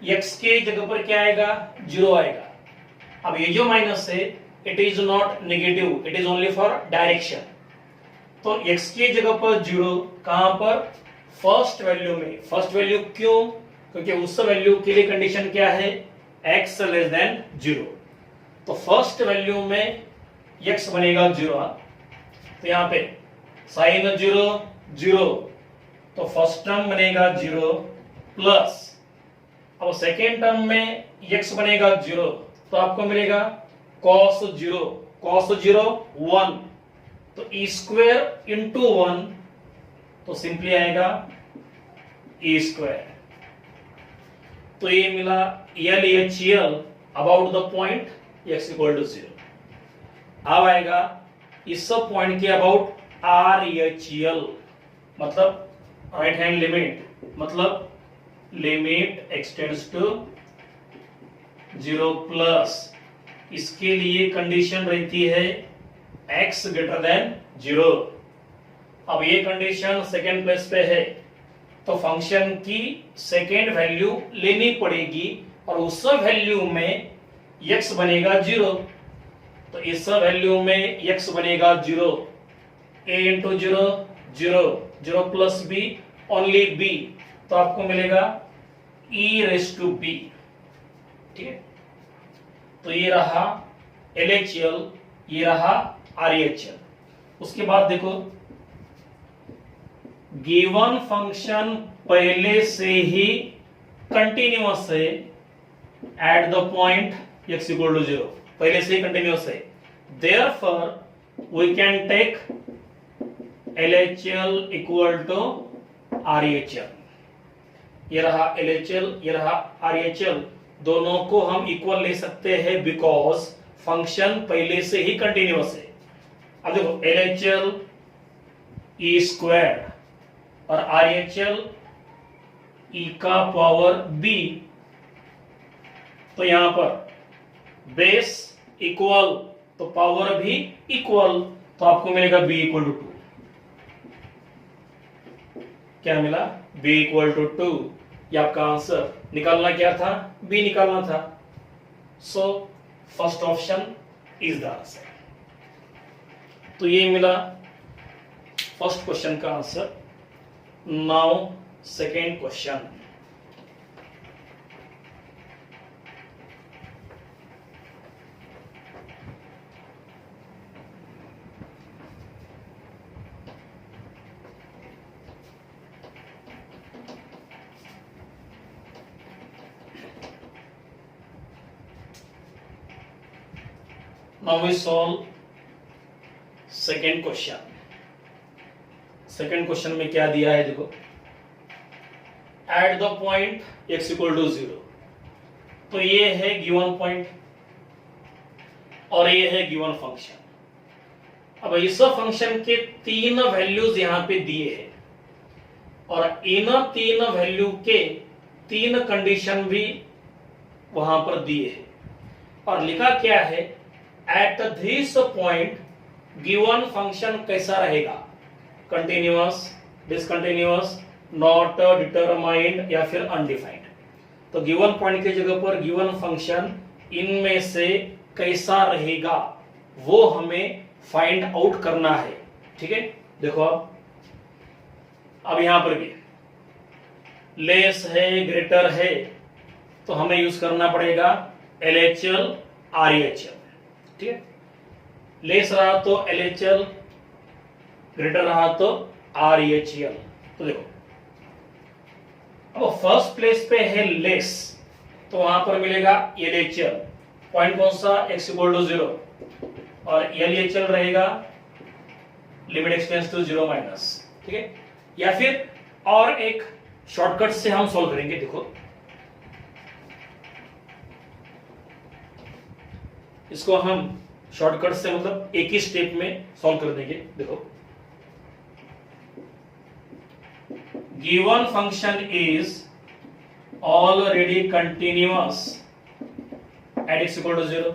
x के जगह पर क्या आएगा, 0 आएगा। अब ये जो माइनस है it is not negative, it is only for direction. तो x की जगह पर 0 कहां पर, फर्स्ट वैल्यू में। फर्स्ट वैल्यू क्यों, क्योंकि उस वैल्यू के लिए कंडीशन क्या है, x लेस देन 0। तो फर्स्ट वैल्यू में x बनेगा 0। तो यहां पे साइन 0 0, तो फर्स्ट टर्म बनेगा 0 प्लस, अब सेकेंड टर्म में x बनेगा 0, तो आपको मिलेगा cos 0, cos 0 1, तो e स्क्वायर इंटू 1, तो सिंपली आएगा e स्क्वायर। तो ये मिला LHL about the point x equal to 0। अब आएगा इस सब पॉइंट के अबाउट RHL, मतलब राइट हैंड लिमिट, मतलब limit x tends to 0 plus, इसके लिए कंडीशन रहती है x ग्रेटर देन 0। अब ये कंडीशन सेकेंड प्लेस पे है, तो फंक्शन की सेकेंड वैल्यू लेनी पड़ेगी, और उस वैल्यू में x बनेगा 0। तो इस वैल्यू में x बनेगा 0, a into 0 0, 0 plus b only b, तो आपको मिलेगा e रेस टू b। ठीक है, तो ये रहा LHL, ये रहा RHL। उसके बाद देखो गिवन फंक्शन पहले से ही कंटिन्यूअस है at the point x equal to 0, पहले से ही कंटिन्यूअस है। Therefore we can take LHL equal to RHL। ये रहा LHL, ये रहा RHL, दोनों को हम इक्वल ले सकते हैं बिकॉज फंक्शन पहले से ही कंटिन्यूअस है। अब देखो LHL e स्क्वायर और RHL e का पावर b, तो यहां पर बेस इक्वल तो पावर भी इक्वल, तो आपको मिलेगा b इक्वल टू 2। क्या मिला, b इक्वल टू 2। ये आपका आंसर, निकालना क्या था, b निकालना था। So first option is the answer. तो ये मिला फर्स्ट क्वेश्चन का आंसर। Now second question. Now we solve second question. Second question में क्या दिया है देखो, at the point x equal to 0, तो ये है गिवन पॉइंट और ये है गिवन फंक्शन। अब इस फंक्शन के 3 वैल्यूज यहां पे दिए हैं और इन 3 वैल्यू के 3 कंडीशन भी वहां पर दिए हैं और लिखा क्या है, at this point given function कैसा रहेगा, कंटिन्यूअस, डिसकंटिन्यूअस, नॉट डिटरमाइंड या फिर अनडिफाइंड। तो गिवन पॉइंट की जगह पर गिवन फंक्शन इनमें से कैसा रहेगा वो हमें फाइंड आउट करना है। ठीक है, देखो अब यहां पर भी लेस है, ग्रेटर है, तो हमें यूज करना पड़ेगा LHL RHL। ठीक है, लेस रहा तो LHL, ग्रेटर रहा तो RHL। तो देखो अब फर्स्ट प्लेस पे है लेस, तो वहां पर मिलेगा LHL, पॉइंट कौन सा, x इक्वल टू 0, और LHL रहेगा लिमिट एक्सटेंड्स टू 0 माइनस। ठीक है, या फिर और एक शॉर्टकट से हम सॉल्व करेंगे। देखो इसको हम शॉर्टकट से मतलब एक ही स्टेप में सॉल्व कर देंगे। देखो given function is already continuous at x equal to 0,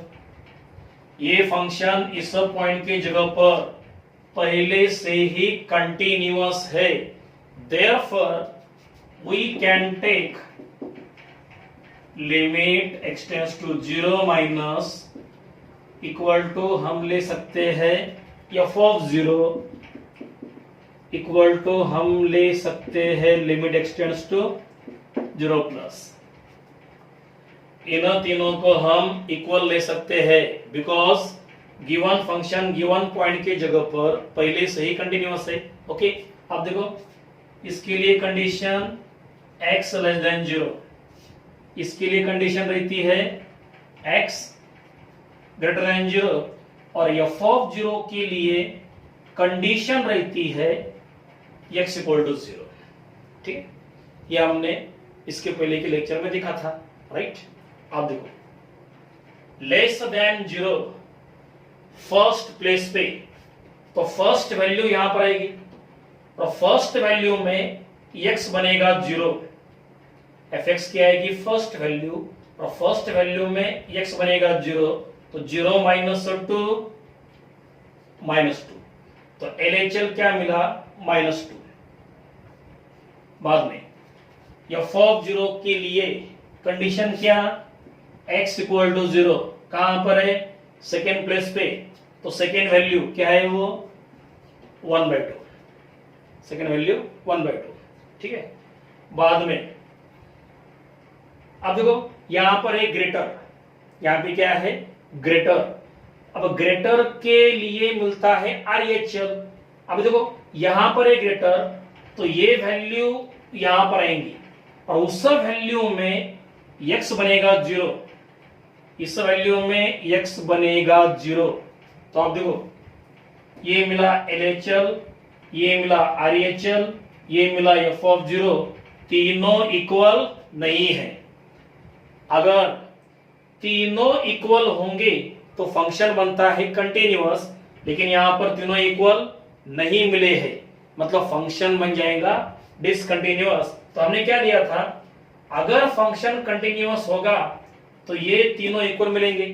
ये फंक्शन इस पॉइंट की जगह पर पहले से ही कंटिन्यूअस है, therefore we can take limit x tends to 0 minus equal to हम ले सकते हैं f ऑफ 0 इक्वल टू हम ले सकते हैं लिमिट एक्सटेंड्स टू 0 प्लस। इन तीनों को हम इक्वल ले सकते हैं because given function given point के जगह पर पहले से ही कंटिन्यूअस है। ओके, अब देखो इसके लिए कंडीशन x लेस देन 0, इसके लिए कंडीशन रहती है x ग्रेटर देन 0 और f ऑफ 0 के लिए कंडीशन रहती है x इक्वल टू 0। ठीक, ये हमने इसके पहले के लेक्चर में देखा था, राइट। आप देखो लेस देन 0 फर्स्ट प्लेस पे, तो फर्स्ट वैल्यू यहां पर आएगी और फर्स्ट वैल्यू में x बनेगा 0, fx की आएगी फर्स्ट वैल्यू और फर्स्ट वैल्यू में x बनेगा 0, तो 0 माइनस 2 माइनस 2, तो LHL क्या मिला, -2। बाद में f ऑफ 0 के लिए कंडीशन क्या, x इक्वल टू 0, कहां पर है, सेकेंड प्लेस पे, तो सेकेंड वैल्यू क्या है वो 1/2, सेकेंड वैल्यू 1/2। ठीक है, बाद में अब देखो यहां पर है ग्रेटर, यहां पे क्या है ग्रेटर, अब ग्रेटर के लिए मिलता है RHL। अब देखो यहां पर है ग्रेटर, तो ये वैल्यू यहां पर आएंगी और उस वैल्यू में x बनेगा 0, इस वैल्यू में x बनेगा 0, तो आप देखो ये मिला LHL, ये मिला RHL, ये मिला f ऑफ 0, तीनों इक्वल नहीं है। अगर तीनों इक्वल होंगे तो फंक्शन बनता है कंटिन्यूअस, लेकिन यहां पर तीनों इक्वल नहीं मिले हैं, मतलब फंक्शन बन जाएगा डिसकंटिन्यूअस। तो हमने क्या दिया था, अगर फंक्शन कंटिन्यूअस होगा तो ये तीनों इक्वल मिलेंगे,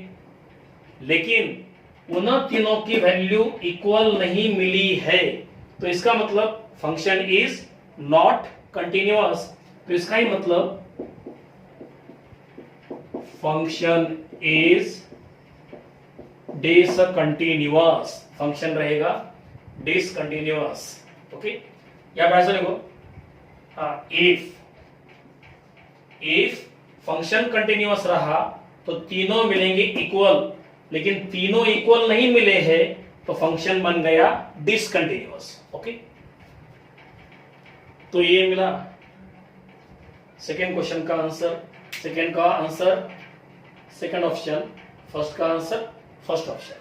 लेकिन उन तीनों की वैल्यू इक्वल नहीं मिली है, तो इसका मतलब फंक्शन इज नॉट कंटिन्यूअस। तो इसका ही मतलब फंक्शन इज डिसकंटिन्यूअस, फंक्शन रहेगा डिसकंटिन्यूअस। ओके, या ऐसा लिखो, इफ फंक्शन कंटिन्यूअस रहा तो तीनों मिलेंगे इक्वल, लेकिन तीनों इक्वल नहीं मिले हैं तो फंक्शन बन गया डिसकंटिन्यूअस। ओके, तो ये मिला सेकेंड क्वेश्चन का आंसर, सेकेंड का आंसर सेकेंड ऑप्शन, फर्स्ट का आंसर फर्स्ट ऑप्शन।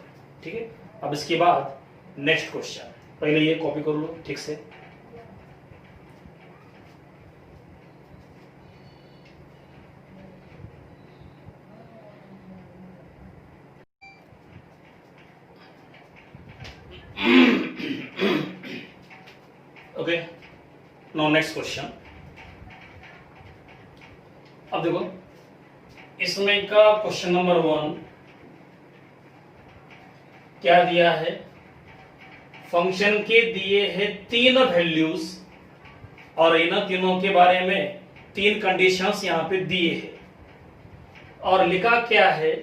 ठीक है, अब इसके बाद नेक्स्ट क्वेश्चन, पहले ये कॉपी कर लो ठीक से। Okay, now next question. अब देखो इसमें का क्वेश्चन नंबर 1 क्या दिया है, फंक्शन के दिए हैं 3 वैल्यूज और इन तीनों के बारे में 3 कंडीशंस यहां पे दिए हैं और लिखा क्या है,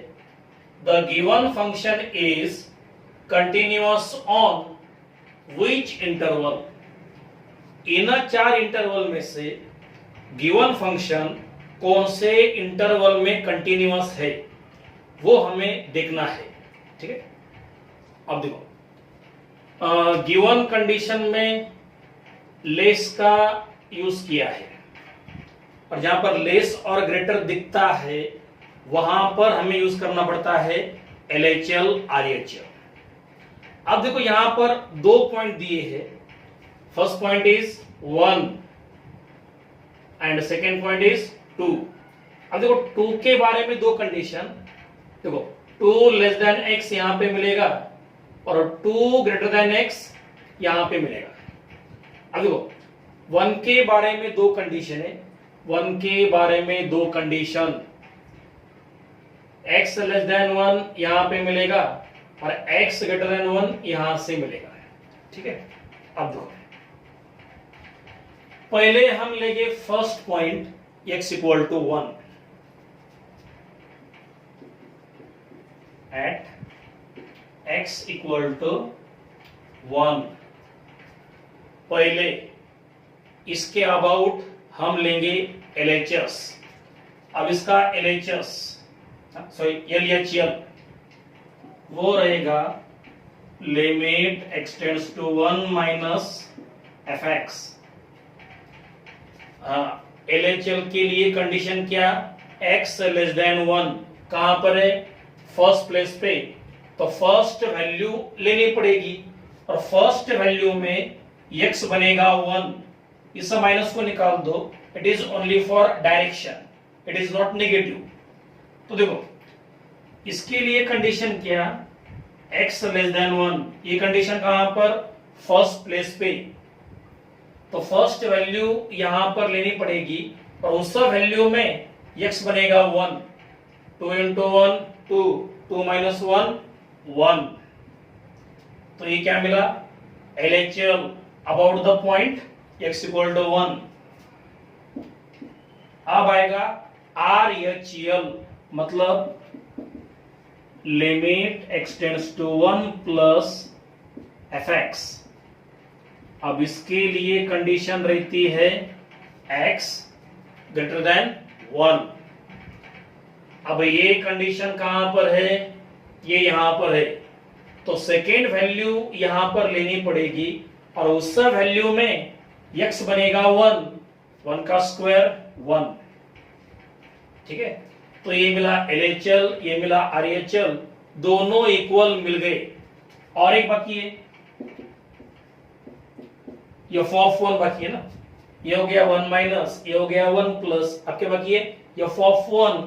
the given function is continuous on which interval. In 4 interval में से गिवन फंक्शन कौन से इंटरवल में कंटिन्यूअस है वो हमें देखना है। ठीक है, अब देखो गिवन कंडीशन में लेस का यूज किया है और जहां पर लेस और ग्रेटर दिखता है वहां पर हमें यूज करना पड़ता है LHL RHL। अब देखो यहां पर 2 पॉइंट दिए हैं, first point is 1 and second point is 2। अब देखो 2 के बारे में 2 कंडीशन, देखो 2 लेस देन x यहां पे मिलेगा और 2 ग्रेटर देन x यहां पे मिलेगा। अब देखो 1 के बारे में 2 कंडीशन है, 1 के बारे में 2 कंडीशन, x लेस देन 1 यहां पे मिलेगा और x ग्रेटर देन 1 यहां से मिलेगा। ठीक है, अब देखो पहले हम लेंगे first point x equal to 1 at x equal to 1। पहले इसके अबाउट हम लेंगे LHS। अब इसका LHS LHL वो रहेगा limit x tends to 1 minus fx। LHL के लिए कंडीशन क्या, x लेस देन 1 कहां पर है, फर्स्ट प्लेस पे, तो फर्स्ट वैल्यू लेनी पड़ेगी और फर्स्ट वैल्यू में x बनेगा 1, इस माइनस को निकाल दो, it is only for direction, it is not negative. तो देखो इसके लिए कंडीशन क्या, x लेस देन 1, ये कंडीशन कहां पर, फर्स्ट प्लेस पे, तो फर्स्ट वैल्यू यहां पर लेनी पड़ेगी और उस वैल्यू में x बनेगा 1, 2 इंटू 1 2, 2 माइनस 1 1। तो ये क्या मिला, LHL about the point x equal to 1। अब आएगा RHL मतलब limit x tends to 1 plus fx। अब इसके लिए कंडीशन रहती है x ग्रेटर देन 1। अब ये कंडीशन कहां पर है, ये यहां पर है, तो सेकेंड वैल्यू यहां पर लेनी पड़ेगी और उस वैल्यू में x बनेगा 1, 1 का स्क्वायर 1। ठीक है, तो ये मिला LHL, ये मिला RHL, दोनों इक्वल मिल गए। और एक बाकी है, ये f(1) बाकी है ना, ये हो गया 1 माइनस, ये हो गया 1 प्लस, अब क्या बाकी है, ये f(1).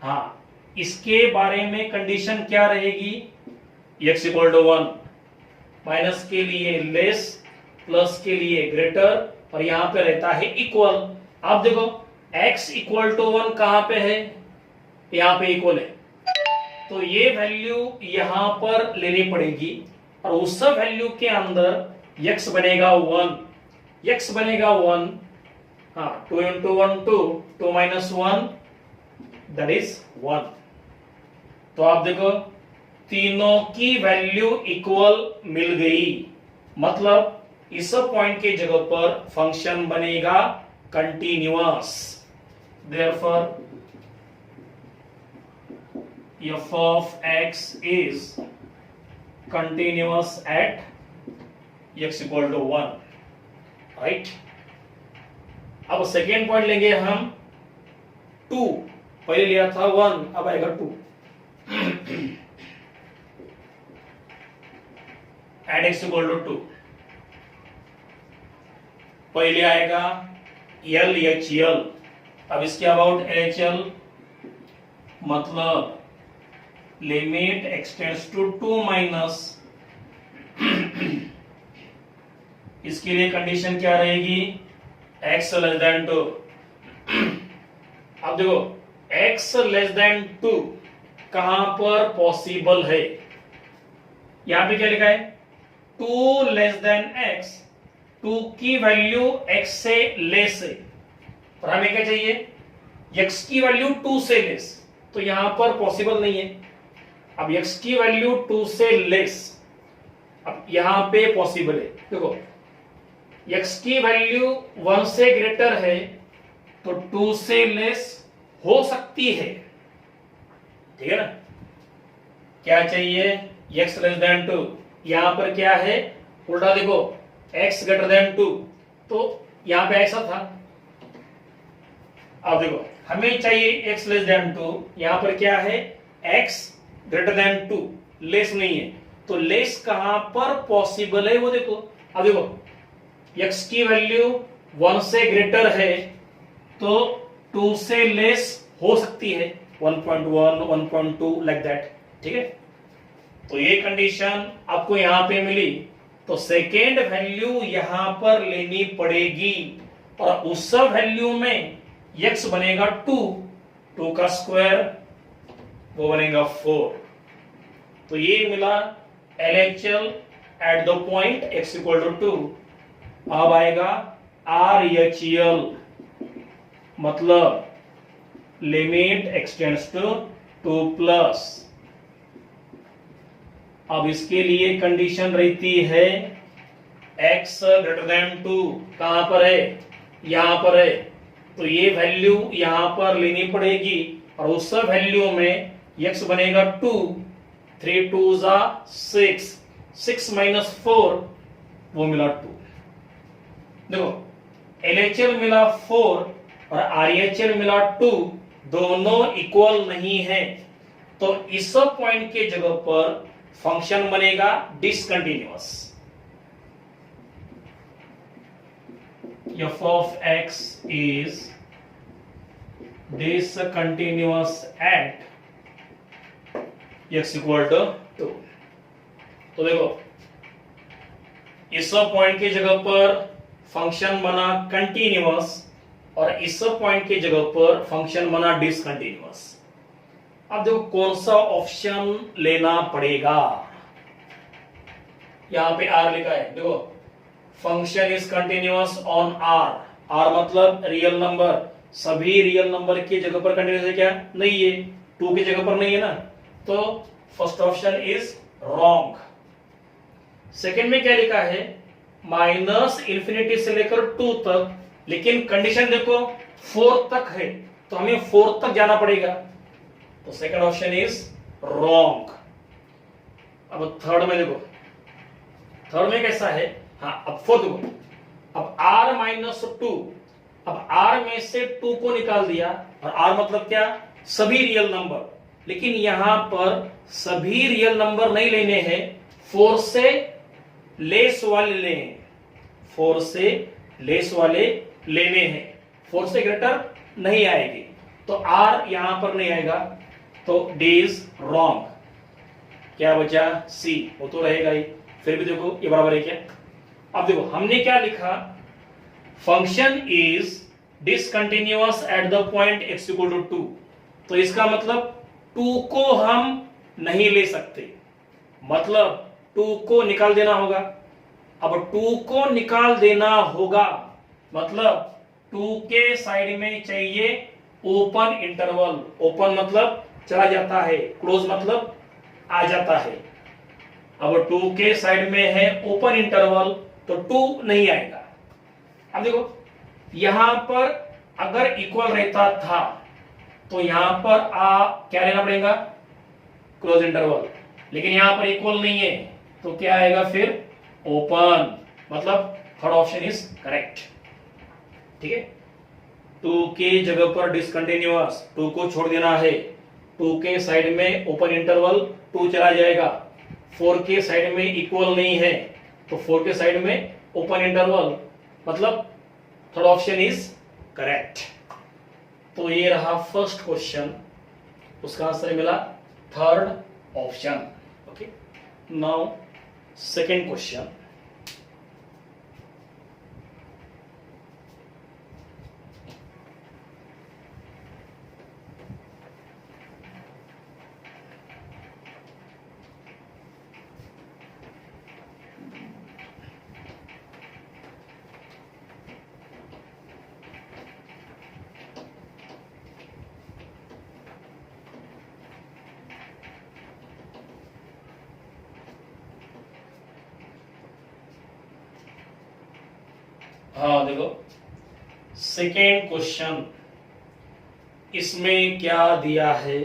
हाँ, इसके बारे में कंडीशन क्या रहेगी, x इक्वल टू 1, माइनस के लिए लेस, प्लस के लिए ग्रेटर और यहां पे रहता है इक्वल। आप देखो x इक्वल टू 1 कहां पे है, यहां पे इक्वल है, तो ये वैल्यू यहां पर लेनी पड़ेगी और उस वैल्यू के अंदर x बनेगा 1, x बनेगा 1, हाँ 2 इंटू 1 2, 2 माइनस 1 दैट इज 1। तो आप देखो तीनों की वैल्यू इक्वल मिल गई, मतलब इस पॉइंट के जगह पर फंक्शन बनेगा continuous. Therefore f of x is continuous at x equal to 1, right. अब सेकेंड पॉइंट लेंगे हम 2, पहले लिया था 1, अब आएगा 2 एट x equal to 2। पहले आएगा LHL, अब इसके अबाउट LHL मतलब लिमिट एक्सटेंड्स टू 2 माइनस इसके लिए कंडीशन क्या रहेगी, x लेस देन 2। अब देखो x लेस देन 2 कहां पर पॉसिबल है, यहां पे क्या लिखा है 2 लेस देन x, 2 की वैल्यू x से लेस है, और हमें क्या चाहिए x की वैल्यू 2 से लेस, तो यहां पर पॉसिबल नहीं है। अब x की वैल्यू 2 से लेस, अब यहां पे पॉसिबल है। देखो x की वैल्यू 1 से ग्रेटर है तो 2 से लेस हो सकती है, ठीक है ना। क्या चाहिए x लेस देन 2, यहां पर क्या है उल्टा देखो x ग्रेटर देन 2, तो यहां पे ऐसा था। अब देखो हमें चाहिए x लेस देन 2, यहां पर क्या है x ग्रेटर देन 2, लेस नहीं है, तो लेस कहां पर पॉसिबल है वो देखो। अब देखो x की वैल्यू 1 से ग्रेटर है तो 2 से लेस हो सकती है, 1.1 1.2 लाइक दैट, ठीक है। तो ये कंडीशन आपको यहां पे मिली, तो सेकेंड वैल्यू यहां पर लेनी पड़ेगी, और उस वैल्यू में x बनेगा 2, 2 का स्क्वायर वो बनेगा 4। तो ये मिला LHL at the point x equal to 2। अब आएगा RHL, मतलब लिमिट एक्सटेंड्स टू 2 प्लस। अब इसके लिए कंडीशन रहती है x ग्रेटर देन 2 कहां पर है, यहां पर है, तो ये वैल्यू यहां पर लेनी पड़ेगी, और उस वैल्यू में x बनेगा 2, 3 2 6, 6 माइनस 4 वो मिला 2। देखो LHL मिला 4 और RHL मिला 2, दोनों इक्वल नहीं है, तो इस पॉइंट के जगह पर फंक्शन बनेगा discontinuous. f of x is discontinuous at x equal to 2। तो देखो इस पॉइंट की जगह पर फंक्शन बना कंटिन्यूअस, और इस पॉइंट की जगह पर फंक्शन बना डिसकंटिन्यूअस। अब देखो कौन सा ऑप्शन लेना पड़ेगा, यहां पे r लिखा है, देखो function is continuous on r मतलब रियल नंबर, सभी रियल नंबर की जगह पर कंटिन्यूअस है क्या, नहीं है, 2 की जगह पर नहीं है ना, तो first option is wrong. Second में क्या लिखा है माइनस इंफिनिटी से लेकर 2 तक, लेकिन कंडीशन देखो 4 तक है, तो हमें 4 तक जाना पड़ेगा, तो सेकंड ऑप्शन इज रॉन्ग। अब थर्ड में देखो, थर्ड में कैसा है, हाँ अब फोर्थ देखो, अब r माइनस 2, अब r में से 2 को निकाल दिया, और r मतलब क्या सभी रियल नंबर, लेकिन यहां पर सभी रियल नंबर नहीं लेने हैं, 4 से लेस वाले लेने हैं, 4 से लेस वाले लेने हैं, 4 से ग्रेटर नहीं आएगी, तो r यहां पर नहीं आएगा, तो D इज रॉन्ग। क्या बचा C, वो तो रहेगा ही, फिर भी देखो ये बराबर है क्या। अब देखो हमने क्या लिखा, function is discontinuous at the point x equal to 2, तो इसका मतलब 2 को हम नहीं ले सकते, मतलब 2 को निकाल देना होगा। अब 2 को निकाल देना होगा मतलब 2 के साइड में चाहिए ओपन इंटरवल, ओपन मतलब चला जाता है, क्लोज मतलब आ जाता है। अब 2 के साइड में है ओपन इंटरवल, तो 2 नहीं आएगा। अब देखो यहां पर अगर इक्वल रहता था तो यहां पर क्या लेना पड़ेगा क्लोज इंटरवल, लेकिन यहां पर इक्वल नहीं है, तो क्या आएगा फिर ओपन, मतलब थर्ड ऑप्शन इज करेक्ट, ठीक है। 2 के जगह पर डिसकंटिन्यूअस, 2 को छोड़ देना है, 2 के साइड में ओपन इंटरवल 2 चला जाएगा, 4 के साइड में इक्वल नहीं है, तो 4 के साइड में ओपन इंटरवल, मतलब थर्ड ऑप्शन इज करेक्ट। तो ये रहा फर्स्ट क्वेश्चन, उसका आंसर मिला third option. Okay, now second question. हाँ देखो सेकेंड क्वेश्चन, इसमें क्या दिया है,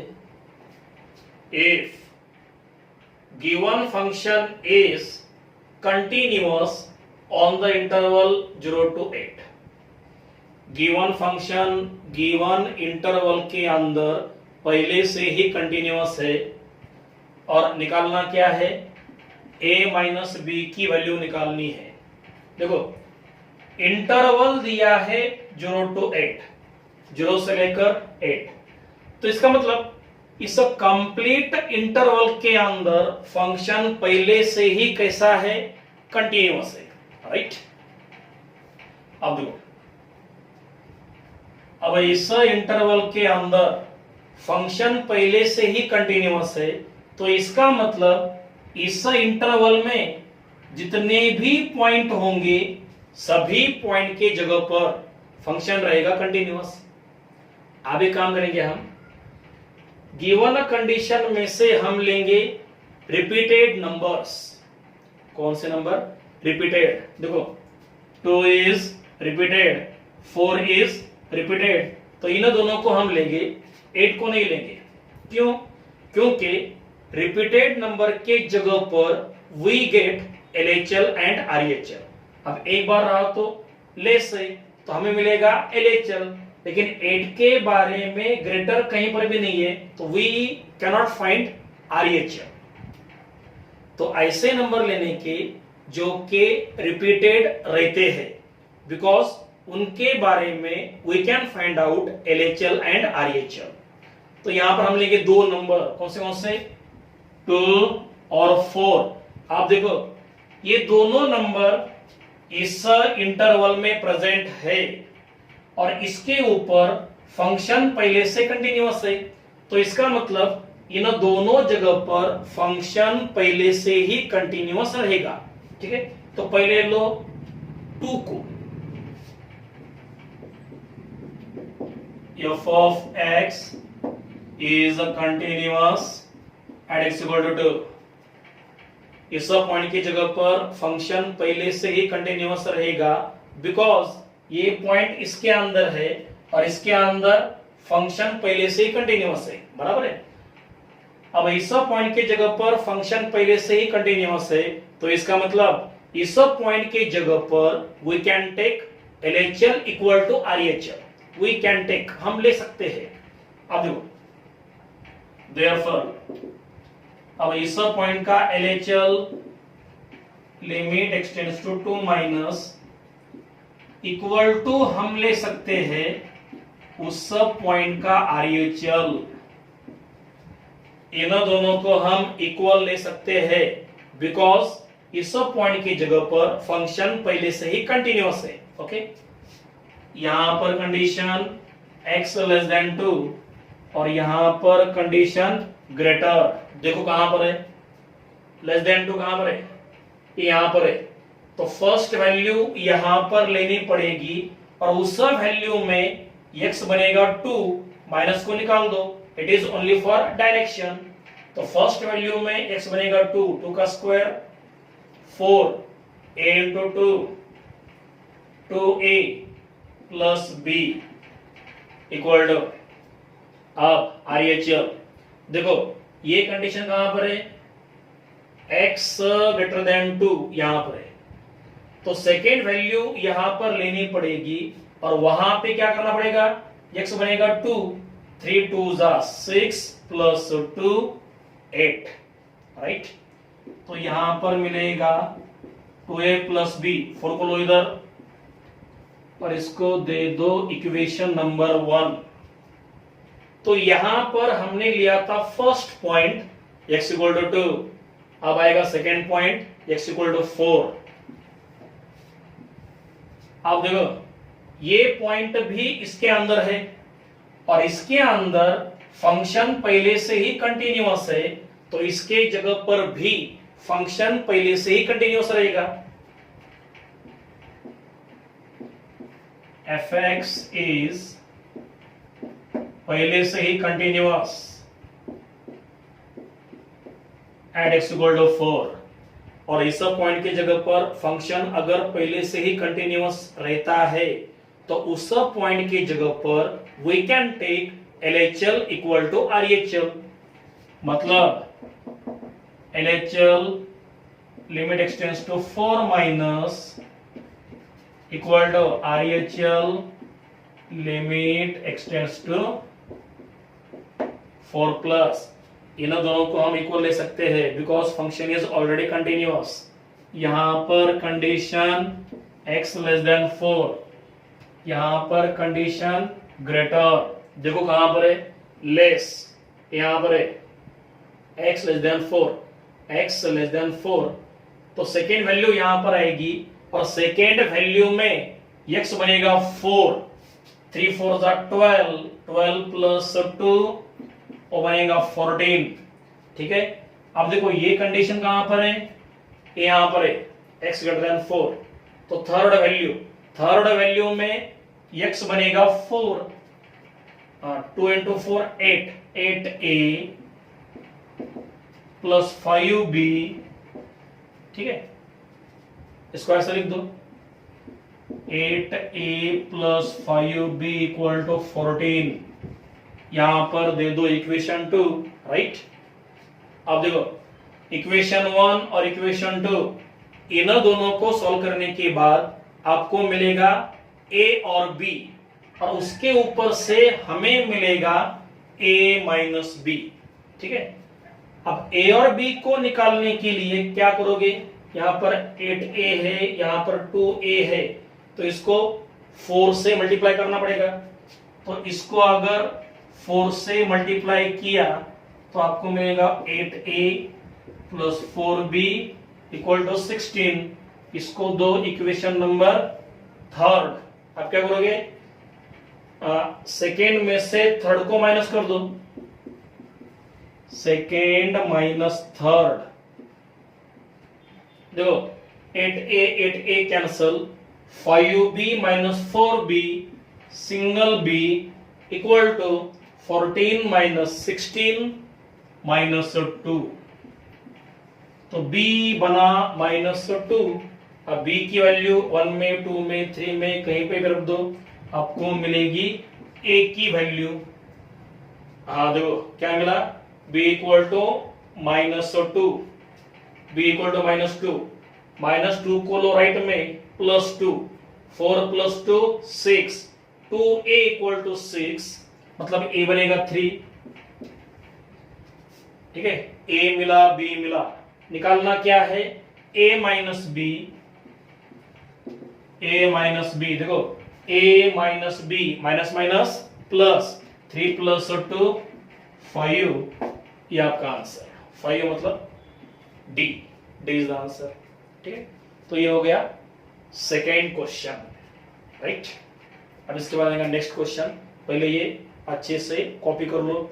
if given function is continuous on the interval 0 to 8। Given function given interval के अंदर पहले से ही कंटिन्यूअस है और निकालना क्या है, a माइनस बी की वैल्यू निकालनी है। देखो इंटरवल दिया है 0 to 8, 0 से लेकर 8, तो इसका मतलब इस कंप्लीट इंटरवल के अंदर फंक्शन पहले से ही कैसा है, कंटिन्यूअस है, राइट। अब देखो, अब इस इंटरवल के अंदर फंक्शन पहले से ही कंटिन्यूअस है, तो इसका मतलब इस इंटरवल में जितने भी पॉइंट होंगे सभी पॉइंट के जगह पर फंक्शन रहेगा कंटिन्यूअस। अब एक काम करेंगे, हम गिवन कंडीशन में से हम लेंगे रिपीटेड नंबर्स। कौन से नंबर, रिपीटेड। देखो 2 इज रिपीटेड, 4 इज रिपीटेड, तो इन दोनों को हम लेंगे, 8 को नहीं लेंगे। क्यों, क्योंकि रिपीटेड नंबर के जगह पर we get LHL and RHL। अब एक बार रहा तो लेस है तो हमें मिलेगा LHL, लेकिन 8 के बारे में ग्रेटर कहीं पर भी नहीं है तो वी कैनॉट फाइंड RHL। तो ऐसे नंबर लेने के जो के रिपीटेड रहते हैं, बिकॉज उनके बारे में we can find out LHL and RHL। तो यहां पर हम लेंगे दो नंबर, कौन से 2 और 4। आप देखो ये दोनों नंबर इस इंटरवल में प्रेजेंट है और इसके ऊपर फंक्शन पहले से कंटिन्यूअस है, तो इसका मतलब इन दोनों जगह पर फंक्शन पहले से ही कंटिन्यूअस रहेगा। ठीक है, तो पहले लो 2 को, f of x is continuous at x equal to 2। इस पॉइंट की जगह पर फंक्शन पहले से ही कंटिन्यूअस रहेगा, बिकॉज ये पॉइंट इसके अंदर है और इसके अंदर फंक्शन पहले से ही कंटिन्यूअस है, बराबर है। अब इस पॉइंट की जगह पर फंक्शन पहले से ही कंटिन्यूअस है, तो इसका मतलब इस पॉइंट की जगह पर we can take LHL equal to RHL। We can take, हम ले सकते हैं। अब देखो देयरफॉर अब इस पॉइंट का LHL limit x tends to 2 minus equal to हम ले सकते हैं उस पॉइंट का RHL। इन दोनों को हम इक्वल ले सकते हैं बिकॉज इस पॉइंट की जगह पर फंक्शन पहले से ही कंटिन्यूअस है। ओके, यहां पर कंडीशन x लेस देन 2 और यहां पर कंडीशन ग्रेटर। देखो कहां पर है, लेस देन 2 कहां पर है, यहां पर है, तो फर्स्ट वैल्यू यहां पर लेनी पड़ेगी और उस वैल्यू में x बनेगा 2, माइनस को निकाल दो, it is only for direction. तो फर्स्ट वैल्यू में x बनेगा 2, 2 का square 4, a into 2, 2a plus b equal to अब RHL। देखो ये कंडीशन कहां पर है, x ग्रेटर देन 2 यहां पर है, तो सेकेंड वैल्यू यहां पर लेनी पड़ेगी और वहां पे क्या करना पड़ेगा, x बनेगा 2, 3 2 6 प्लस 2 8, राइट। तो यहां पर मिलेगा 2a प्लस b, 4 को लो इधर और इसको दे दो इक्वेशन नंबर 1। तो यहां पर हमने लिया था first point x equal to 2, अब आएगा second point x equal to 4। अब देखो ये पॉइंट भी इसके अंदर है और इसके अंदर फंक्शन पहले से ही कंटिन्यूअस है, तो इसके जगह पर भी फंक्शन पहले से ही कंटिन्यूअस रहेगा। fx इज पहले से ही continuous at x equal to 4 और इस पॉइंट की जगह पर फंक्शन अगर पहले से ही कंटिन्यूअस रहता है तो उस पॉइंट की जगह पर we can take LHL equal to RHL, मतलब LHL limit x tends to 4 minus equal to RHL limit x tends to 4 plus. इन दोनों को हम इक्वल ले सकते हैं because function is already continuous. यहां पर कंडीशन x लेस देन 4, यहां पर कंडीशन ग्रेटर, देखो कहां पर है लेस, यहां पर है x less then 4, x less then 4, तो सेकेंड वैल्यू यहां पर आएगी और सेकेंड वैल्यू में x बनेगा 4, 3 4 12, 12 प्लस 2 और बनेगा 14। ठीक है, अब देखो ये कंडीशन कहां पर है, यहां पर है x ग्रेटर देन 4, तो थर्ड वैल्यू में x बनेगा 4, 2 into 4 8, 8a प्लस 5b। ठीक है, इसको ऐसा लिख दो 8a plus 5b equal to 14, यहां पर दे दो इक्वेशन 2, राइट। अब देखो इक्वेशन 1 और इक्वेशन 2, इन दोनों को सॉल्व करने के बाद आपको मिलेगा a और b और उसके ऊपर से हमें मिलेगा a माइनस b। ठीक है, अब a और b को निकालने के लिए क्या करोगे, यहां पर 8a है, यहां पर 2a है, तो इसको 4 से मल्टीप्लाई करना पड़ेगा। तो इसको अगर 4 से मल्टीप्लाई किया तो आपको मिलेगा 8a plus 4b equal to 16। इसको दो इक्वेशन नंबर थर्ड। अब क्या करोगे, सेकेंड में से थर्ड को माइनस कर दो, सेकेंड माइनस थर्ड, देखो 8a cancel, 5b minus 4b single b equal to 14 minus 16 minus 2, तो b बना -2। अब b की वैल्यू 1 में 2 में 3 में कहीं पे भी रख दो, आपको मिलेगी a की वैल्यू। हाँ देखो क्या मिला, b equal to -2, b equal to -2 को लो राइट में plus 2, 4 plus 2 6, 2a equal to 6, मतलब a बनेगा 3। ठीक है, a मिला b मिला, निकालना क्या है a माइनस b, देखो a minus b, minus minus plus, 3 plus 2 5, ये आपका आंसर 5 मतलब डी इज द आंसर। ठीक है, तो ये हो गया सेकेंड क्वेश्चन, राइट। अब इसके बाद आएगा नेक्स्ट क्वेश्चन, पहले ये अच्छे से कॉपी कर लो।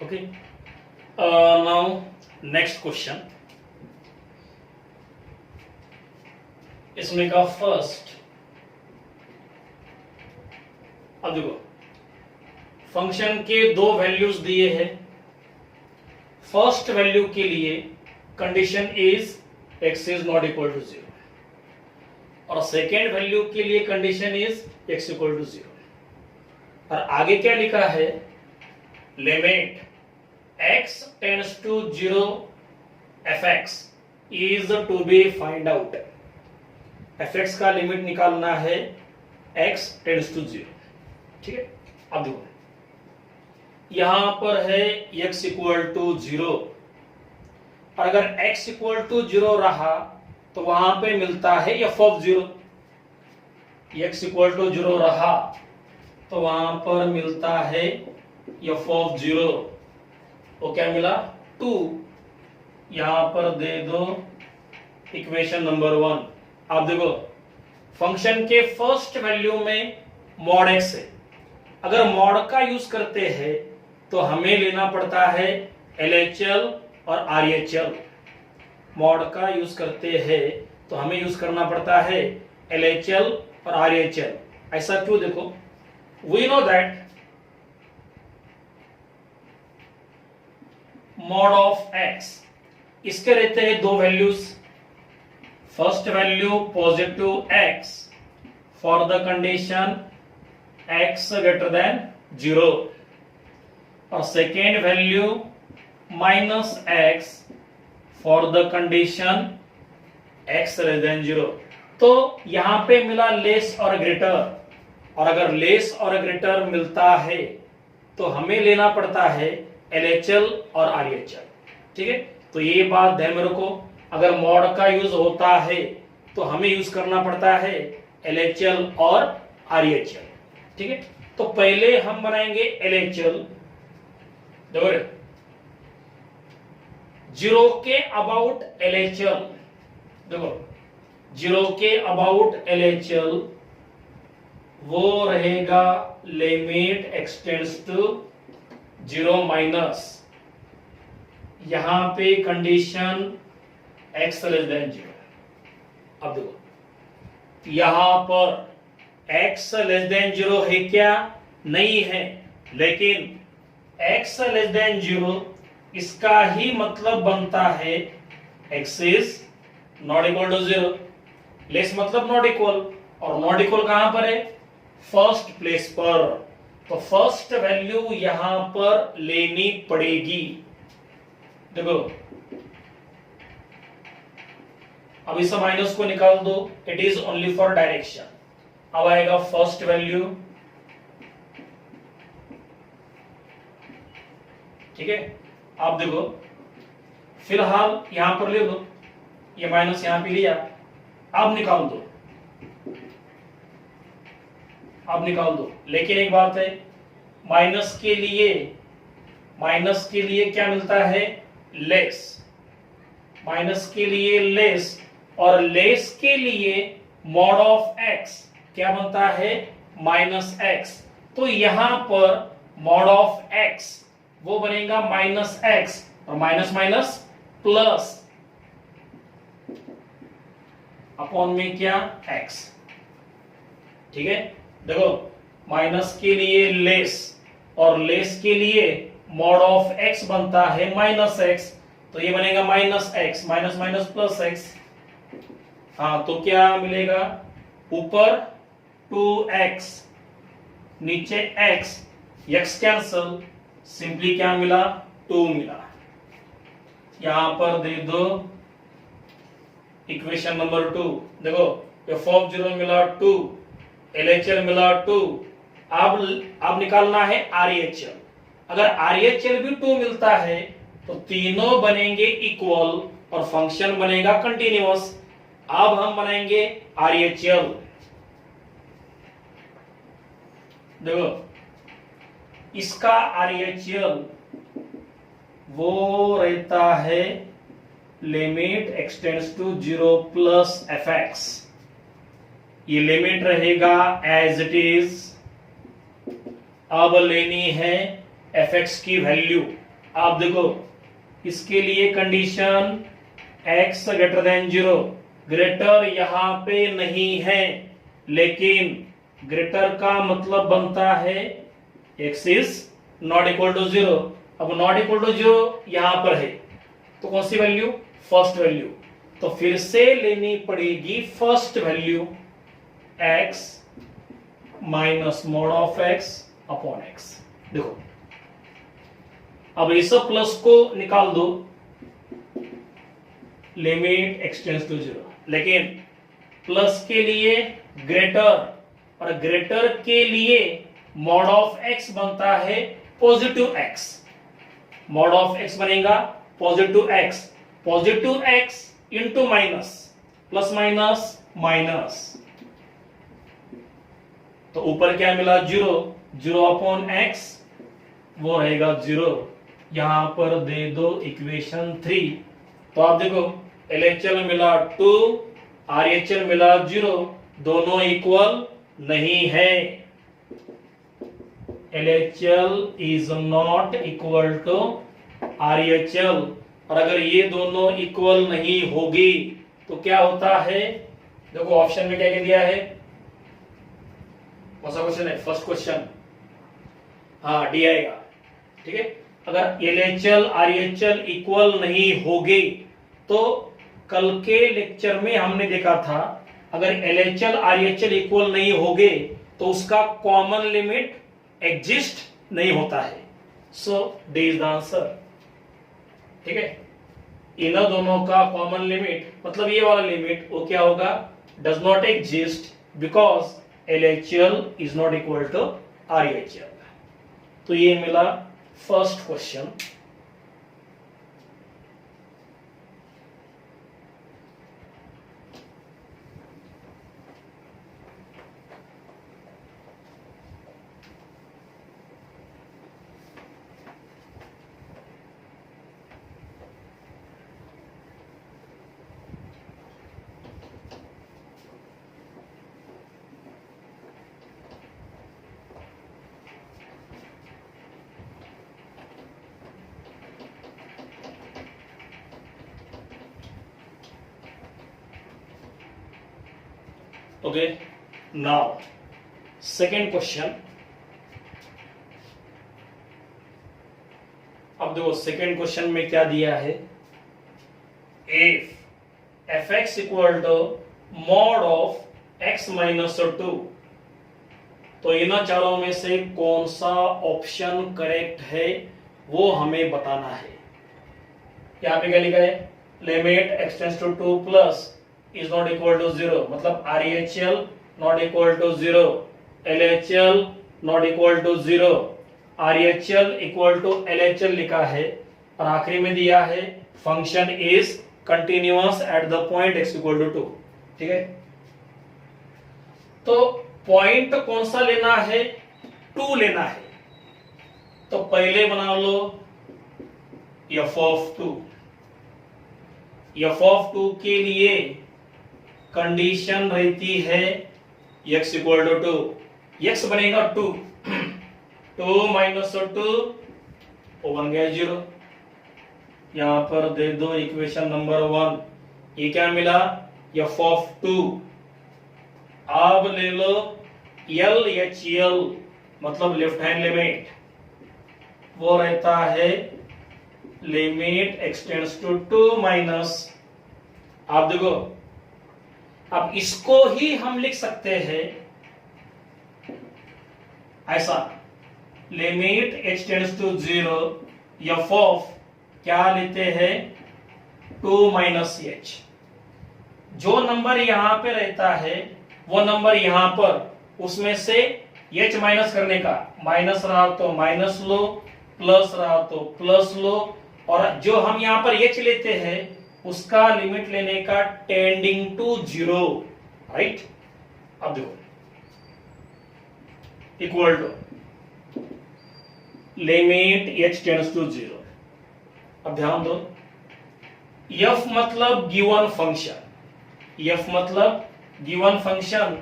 Okay, now next question, इसमें का फर्स्ट, अब देखो फंक्शन के दो वैल्यूज दिए हैं। फर्स्ट वैल्यू के लिए condition is x is not equal to 0 और सेकेंड वैल्यू के लिए condition is x equal to 0। और आगे क्या लिखा है, limit x tends to 0 fx is to be find out. fx का लिमिट निकालना है x टेंड्स टू 0। ठीक है, अब देखो यहां पर है x इक्वल टू 0, और अगर x इक्वल टू 0 रहा तो वहां पे मिलता है f of 0। x equal to 0 रहा तो वहां पर मिलता है f ऑफ 0, वो क्या मिला 2। यहां पर दे दो इक्वेशन नंबर 1। आप देखो फंक्शन के फर्स्ट वैल्यू में मॉड x है, अगर मॉड का यूज करते हैं तो हमें लेना पड़ता है LHL और RHL। मॉड का यूज करते हैं तो हमें यूज करना पड़ता है LHL और RHL। ऐसा क्यों? देखो, we know that mod of x, इसके रहते हैं दो values. First value positive x for the condition x greater than 0 और second value minus x for the condition x less than 0। तो यहां पे मिला लेस और ग्रेटर, और अगर लेस और ग्रेटर मिलता है तो हमें लेना पड़ता है LHL और RHL। ठीक है, तो ये बात ध्यान में रखो, अगर मॉड का यूज होता है तो हमें यूज करना पड़ता है LHL और RHL। ठीक है, तो पहले हम बनाएंगे LHL। देखो, 0 के अबाउट LHL, देखो 0 के अबाउट LHL वो रहेगा लिमिट एक्सटेंड्स टू 0 माइनस, यहां पे कंडीशन x लेस देन 0। अब देखो यहां पर x लेस देन 0 है क्या? नहीं है, लेकिन x लेस देन 0 इसका ही मतलब बनता है x is not equal to 0। Less मतलब नॉट इक्वल, और नॉट इक्वल कहां पर है? फर्स्ट प्लेस पर। तो फर्स्ट वैल्यू यहां पर लेनी पड़ेगी। देखो, अब इस माइनस को निकाल दो, it is only for direction. अब आएगा फर्स्ट वैल्यू, ठीक है। आप देखो, फिलहाल यहां पर ले लो, ये माइनस यहां पे लिया, अब निकाल दो, अब निकाल दो। लेकिन एक बात है, माइनस के लिए क्या मिलता है? लेस। माइनस के लिए लेस, और लेस के लिए मॉड ऑफ x क्या बनता है? Minus x। तो यहां पर मॉड ऑफ x वो बनेगा माइनस x, और माइनस माइनस प्लस, अपॉन में क्या? x। ठीक है, देखो माइनस के लिए लेस और लेस के लिए मॉड ऑफ x बनता है माइनस x, तो ये बनेगा minus x, minus minus plus x। हाँ, तो क्या मिलेगा? ऊपर 2x, नीचे x, x कैंसल, सिंपली क्या मिला? 2 मिला। यहां पर दे दो इक्वेशन नंबर 2। देखो, f(0) मिला 2, LHL मिला 2। अब निकालना है RHL। अगर RHL भी 2 मिलता है तो तीनों बनेंगे इक्वल और फंक्शन बनेगा कंटिन्यूअस। अब हम बनाएंगे RHL। देखो, इसका RHL वो रहता है limit x tends to 0 plus fx। ये लिमिट रहेगा एज इट इज। अब लेनी है fx की वैल्यू। आप देखो, इसके लिए condition x greater than 0, greater यहां पे नहीं है, लेकिन ग्रेटर का मतलब बनता है x is not equal to 0। अब नॉट इक्वल टू 0 यहां पर है, तो कौन सी वैल्यू? First value. तो फिर से लेनी पड़ेगी first value x minus mod of x upon x। देखो, अब इस प्लस को निकाल दो, लिमिट एक्सटेंड्स टू 0। लेकिन प्लस के लिए ग्रेटर, और ग्रेटर के लिए मॉड ऑफ x बनता है positive x। Mod of x बनेगा positive x into minus, plus minus minus, तो ऊपर क्या मिला? 0 अपॉन x, वो रहेगा 0। यहां पर दे दो इक्वेशन 3। तो आप देखो, LHL मिला 2, RHL मिला 0, दोनों इक्वल नहीं है। LHL is not equal to RHL, और अगर ये दोनों इक्वल नहीं होगी तो क्या होता है, देखो ऑप्शन में क्या क्या दिया है, कौन सा क्वेश्चन है, फर्स्ट क्वेश्चन, हाँ डी आएगा, ठीक है। अगर एलएचएल आरएचएल इक्वल नहीं होगे, तो कल के लेक्चर में हमने देखा था अगर एलएचएल आरएचएल इक्वल नहीं होगे तो उसका कॉमन लिमिट एग्जिस्ट नहीं होता है। सो डी इज द आंसर, ठीक है। इन दोनों का कॉमन लिमिट मतलब ये वाला लिमिट वो क्या होगा, does not exist because LHL is not equal to RHL. तो ये मिला first question. Okay, now second question. अब देखो सेकेंड क्वेश्चन में क्या दिया है, if F X equal to mod of X minus 2, तो इन चारों में से कौन सा ऑप्शन करेक्ट है वो हमें बताना है। यहाँ पे क्या लिखा है, limit X tends to 2 plus is not equal to 0, मतलब REHL not equal to 0, LHL not equal to 0, REHL equal to LHL लिखा है, और आखिरी में दिया है function is continuous at the point x equal to 2, ठीक है। तो पॉइंट कौन सा लेना है, 2 लेना है। तो पहले बना लो f of 2, f of 2 के लिए कंडीशन रहती है x इक्वल टू 2, x बनेगा 2, 2 माइनस 2 वो बन गया 0। यहां पर दे दो इक्वेशन नंबर 1, ये क्या मिला, f ऑफ 2। अब ले लो LHL मतलब लेफ्ट हैंड लिमिट, वो रहता है limit x tends to 2 minus, आप देखो अब इसको ही हम लिख सकते हैं ऐसा, limit h tends to 0 f of क्या लेते हैं 2 माइनस h। जो नंबर यहां पे रहता है वो नंबर यहां पर, उसमें से h माइनस करने का, माइनस रहा तो माइनस लो, प्लस रहा तो प्लस लो, और जो हम यहां पर h लेते हैं उसका लिमिट लेने का टेंडिंग टू 0, राइट। अब देखो equal to limit h tends to 0। अब ध्यान दो, f मतलब गिवन फंक्शन, f मतलब गिवन फंक्शन,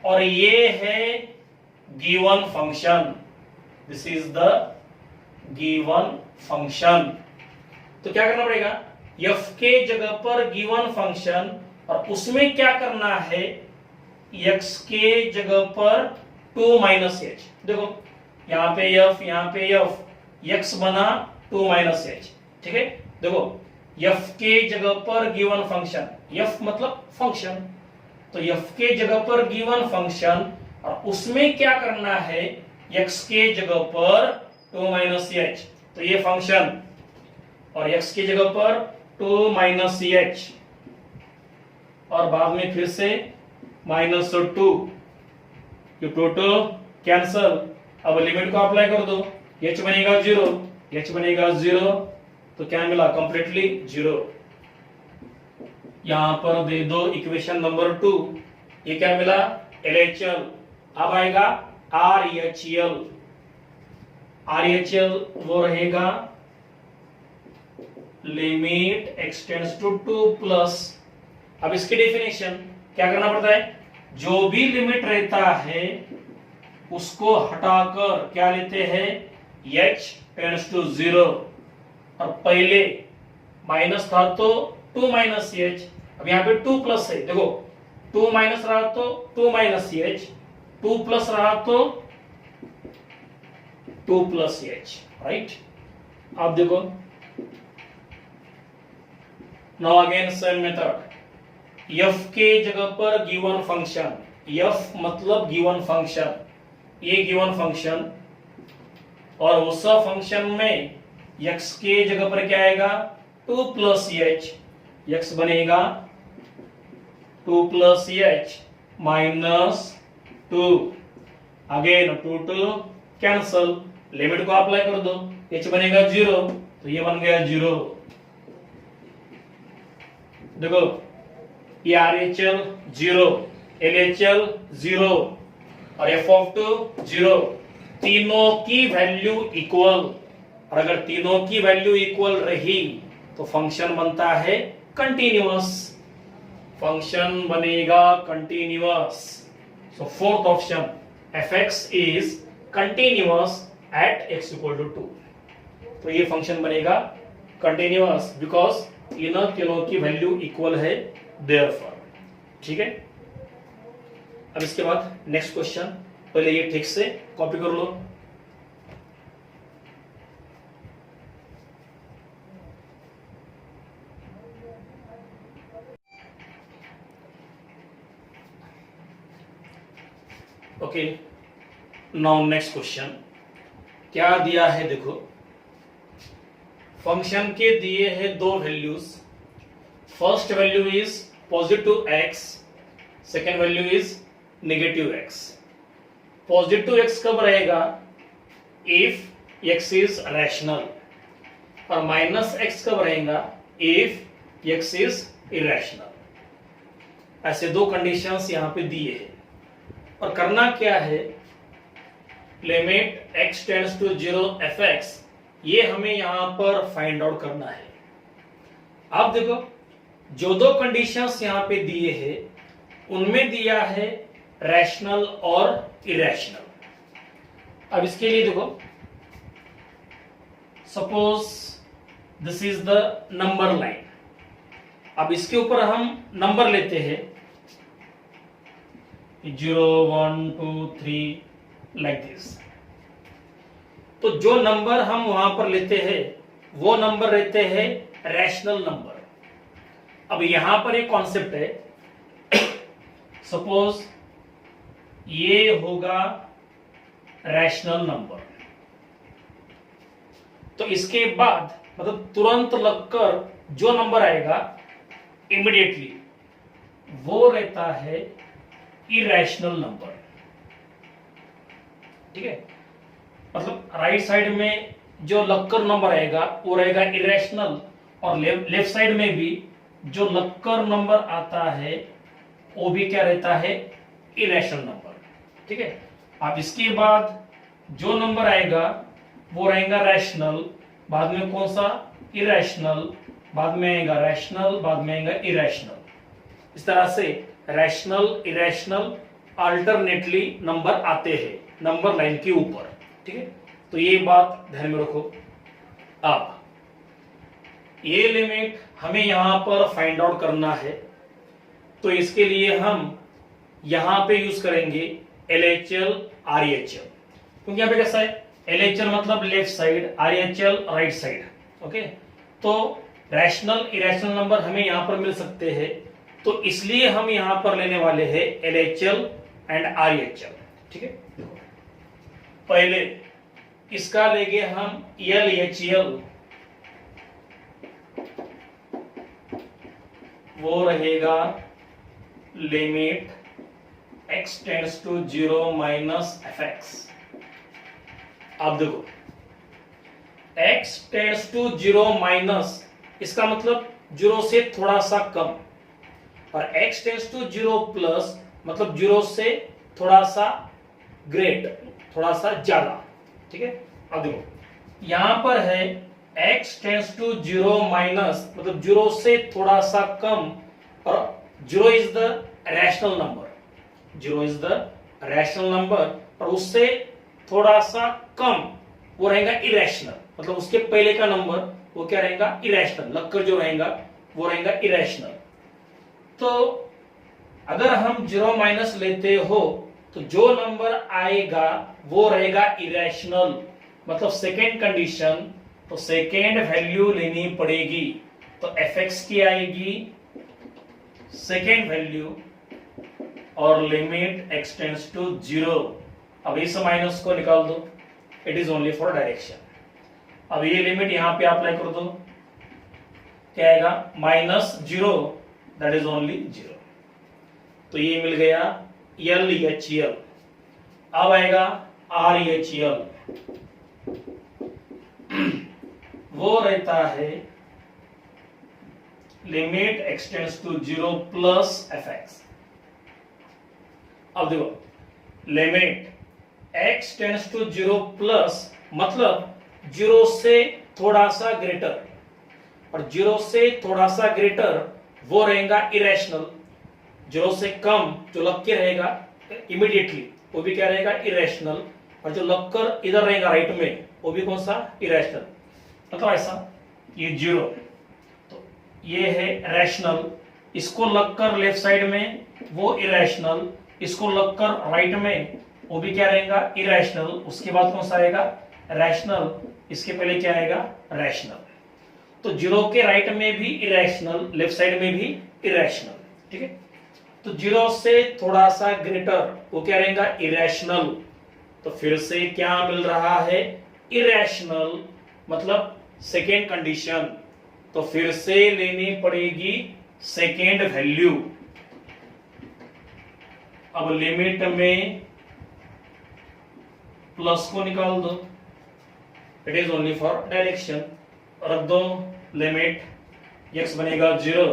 और ये है given function, this is the given function. तो क्या करना पड़ेगा, f के जगह पर गिवन फंक्शन, और उसमें क्या करना है, x के जगह पर 2 माइनस h। देखो यहाँ पे f, यहाँ पे f, x बना 2 माइनस h, ठीक है। देखो f के जगह पर गिवन फंक्शन, f मतलब फंक्शन, तो f के जगह पर गिवन फंक्शन, और उसमें क्या करना है, x के जगह पर 2 माइनस h, तो ये फंक्शन, और x की जगह पर 2 माइनस h, और बाद में फिर से माइनस 2, ये टोटल कैंसल। अब लिमिट को अप्लाई कर दो, h बनेगा 0, h बनेगा 0, तो क्या मिला, कंप्लीटली 0। यहां पर दे दो इक्वेशन नंबर 2, ये क्या मिला, LHL। अब आएगा REHL, REHL वो रहेगा limit x tends to 2 plus. अब इसकी डेफिनेशन क्या करना पड़ता है, जो भी लिमिट रहता है उसको हटाकर क्या लेते हैं, h टेंड्स टू 0, और पहले माइनस था तो 2 माइनस h, अब यहाँ पे 2 प्लस है, देखो 2 माइनस रहा तो 2 माइनस ch, 2 प्लस रहा तो 2 प्लस ch, राइट। आप देखो, now again same method, f के जगह पर गिवन फंक्शन, f मतलब गिवन फंक्शन, ये गिवन फंक्शन, और उस फंक्शन में x के जगह पर क्या आएगा 2 प्लस h, x बनेगा 2 plus h minus 2, again 2 cancel, limit को अप्लाई कर दो, h बनेगा 0, तो ये बन गया 0। देखो ये RHL 0, LHL 0 और f 0, तीनों की वैल्यू इक्वल, और अगर तीनों की वैल्यू इक्वल रही तो फंक्शन बनता है कंटिन्यूअस, फंक्शन बनेगा continuous. So fourth option, fx is continuous at x equal to 2, तो ये फंक्शन बनेगा कंटिन्यूअस बिकॉज तीनों की वैल्यू इक्वल है, देयरफॉर। ठीक है, अब इसके बाद नेक्स्ट क्वेश्चन, पहले ये ठीक से कॉपी कर लो। ओके, नाउ नेक्स्ट क्वेश्चन क्या दिया है, देखो फंक्शन के दिए हैं दो values, first value is positive x, second value is negative x। Positive x कब रहेगा, इफ x इज रैशनल, और माइनस x कब रहेगा, इफ x इज इरेशनल। ऐसे दो कंडीशंस यहां पे दिए हैं, और करना क्या है, limit x tends to 0 fx, ये हमें यहां पर फाइंड आउट करना है। आप देखो जो दो कंडीशंस यहां पे दिए हैं उनमें दिया है रैशनल और इरेशनल। अब इसके लिए देखो, suppose this is the number line, अब इसके ऊपर हम नंबर लेते हैं 0 1 2 3 लाइक दिस। तो जो नंबर हम वहां पर लेते हैं वो नंबर रहते हैं रैशनल नंबर। अब यहां पर एक कॉन्सेप्ट है, सपोज ये होगा रैशनल नंबर, तो इसके बाद मतलब तुरंत लगकर जो नंबर आएगा इमीडिएटली वो रहता है इरेशनल नंबर। ठीक है, मतलब राइट साइड में जो लगकर नंबर आएगा वो रहेगा इरेशनल, और लेफ्ट साइड में भी जो लगकर नंबर आता है वो भी क्या रहता है, इरेशनल नंबर। ठीक है, अब इसके बाद जो नंबर आएगा वो रहेगा रैशनल, बाद में कौन सा, इरेशनल, बाद में आएगा रैशनल, बाद में आएगा इरेशनल। इस तरह से रैशनल इरेशनल अल्टरनेटली नंबर आते हैं नंबर लाइन के ऊपर। ठीक है, तो ये बात ध्यान में रखो। अब ये लिमिट हमें यहां पर फाइंड आउट करना है, तो इसके लिए हम यहां पे यूज करेंगे LHL RHL, क्योंकि यहां पे कैसा है, LHL मतलब left side, RHL right side. Okay, तो रैशनल इरेशनल नंबर हमें यहां पर मिल सकते हैं, तो इसलिए हम यहां पर लेने वाले हैं LHL एंड RHL। ठीक है, पहले इसका लेंगे हम LHL, वो रहेगा limit x tends to 0 minus fx। अब देखो x टेंड्स टू 0 माइनस, इसका मतलब 0 से थोड़ा सा कम, और x टेंड्स टू 0 प्लस मतलब 0 से थोड़ा सा ग्रेट, थोड़ा सा ज्यादा। ठीक है, अब देखो यहां पर है x टेंड्स टू 0 माइनस मतलब 0 से थोड़ा सा कम, और 0 is the rational number, 0 is the rational number, और उससे थोड़ा सा कम वो रहेगा इरेशनल, मतलब उसके पहले का नंबर वो क्या रहेगा, इरेशनल, लगकर जो रहेगा वो रहेगा इरेशनल। तो अगर हम 0 माइनस लेते हो तो जो नंबर आएगा वो रहेगा इरेशनल, मतलब सेकेंड कंडीशन, तो सेकेंड वैल्यू लेनी पड़ेगी। तो fx की आएगी सेकेंड वैल्यू और लिमिट x टेंड्स टू 0। अब इस माइनस को निकाल दो, it is only for direction. अब ये लिमिट यहां पे अप्लाई कर दो, क्या आएगा -0, दैट इज ओनली 0। तो ये मिल गया LHL। अब आएगा RHL, वो रहता है limit x tends to 0 plus fx। अब देखो limit x tends to 0 plus मतलब 0 से थोड़ा सा ग्रेटर, और 0 से थोड़ा सा ग्रेटर वो रहेगा इरेशनल। 0 से कम जो लग के रहेगा इमीडिएटली वो भी क्या रहेगा इरेशनल, और जो लगकर इधर रहेगा राइट में वो भी कौन सा इरेशनल। मतलब ऐसा ये 0 तो ये है रैशनल, इसको लगकर लेफ्ट साइड में वो इरेशनल, इसको लगकर राइट में वो भी क्या रहेगा इरेशनल। उसके बाद कौन सा आएगा रैशनल, इसके पहले क्या आएगा रैशनल। तो 0 के राइट में भी इरेशनल, लेफ्ट साइड में भी इरेशनल, ठीक है। तो 0 से थोड़ा सा ग्रेटर वो क्या रहेगा इरेशनल। तो फिर से क्या मिल रहा है इरेशनल, मतलब सेकेंड कंडीशन। तो फिर से लेनी पड़ेगी सेकेंड वैल्यू। अब लिमिट में प्लस को निकाल दो, it is only for direction. रख दो लिमिट, x बनेगा 0,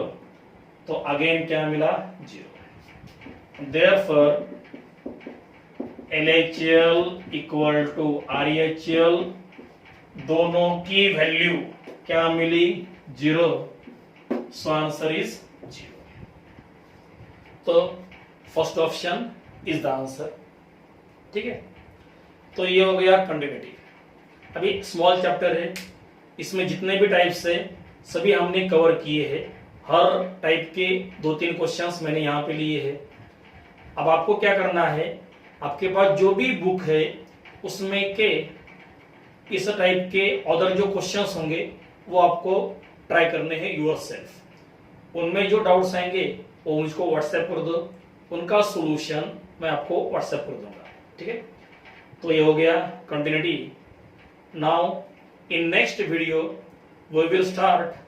तो अगेन क्या मिला 0। Therefore LHL equal to RHL, दोनों की वैल्यू क्या मिली 0, सो आंसर इज 0। तो first option is the answer, ठीक है। तो ये हो गया कंटिन्यूटी। अभी स्मॉल चैप्टर है, इसमें जितने भी टाइप्स है सभी हमने कवर किए हैं। हर टाइप के 2-3 क्वेश्चंस मैंने यहाँ पे लिए हैं। अब आपको क्या करना है, आपके पास जो भी बुक है उसमें के इस टाइप के अदर जो क्वेश्चंस होंगे वो आपको ट्राई करने हैं योरसेल्फ। उनमें जो डाउट्स आएंगे वो मुझको व्हाट्सएप कर दो, उनका सॉल्यूशन मैं आपको व्हाट्सएप कर दूंगा, ठीक है। तो ये हो गया continuity. Now in next video we will start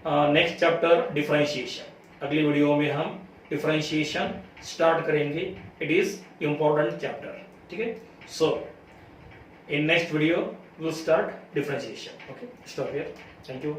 next chapter differentiation. अगली वीडियो में हम डिफरेंशिएशन स्टार्ट करेंगे। इट इज इंपॉर्टेंट चैप्टर, ठीक है। So in next video we'll start differentiation. Okay, stop here. Thank you.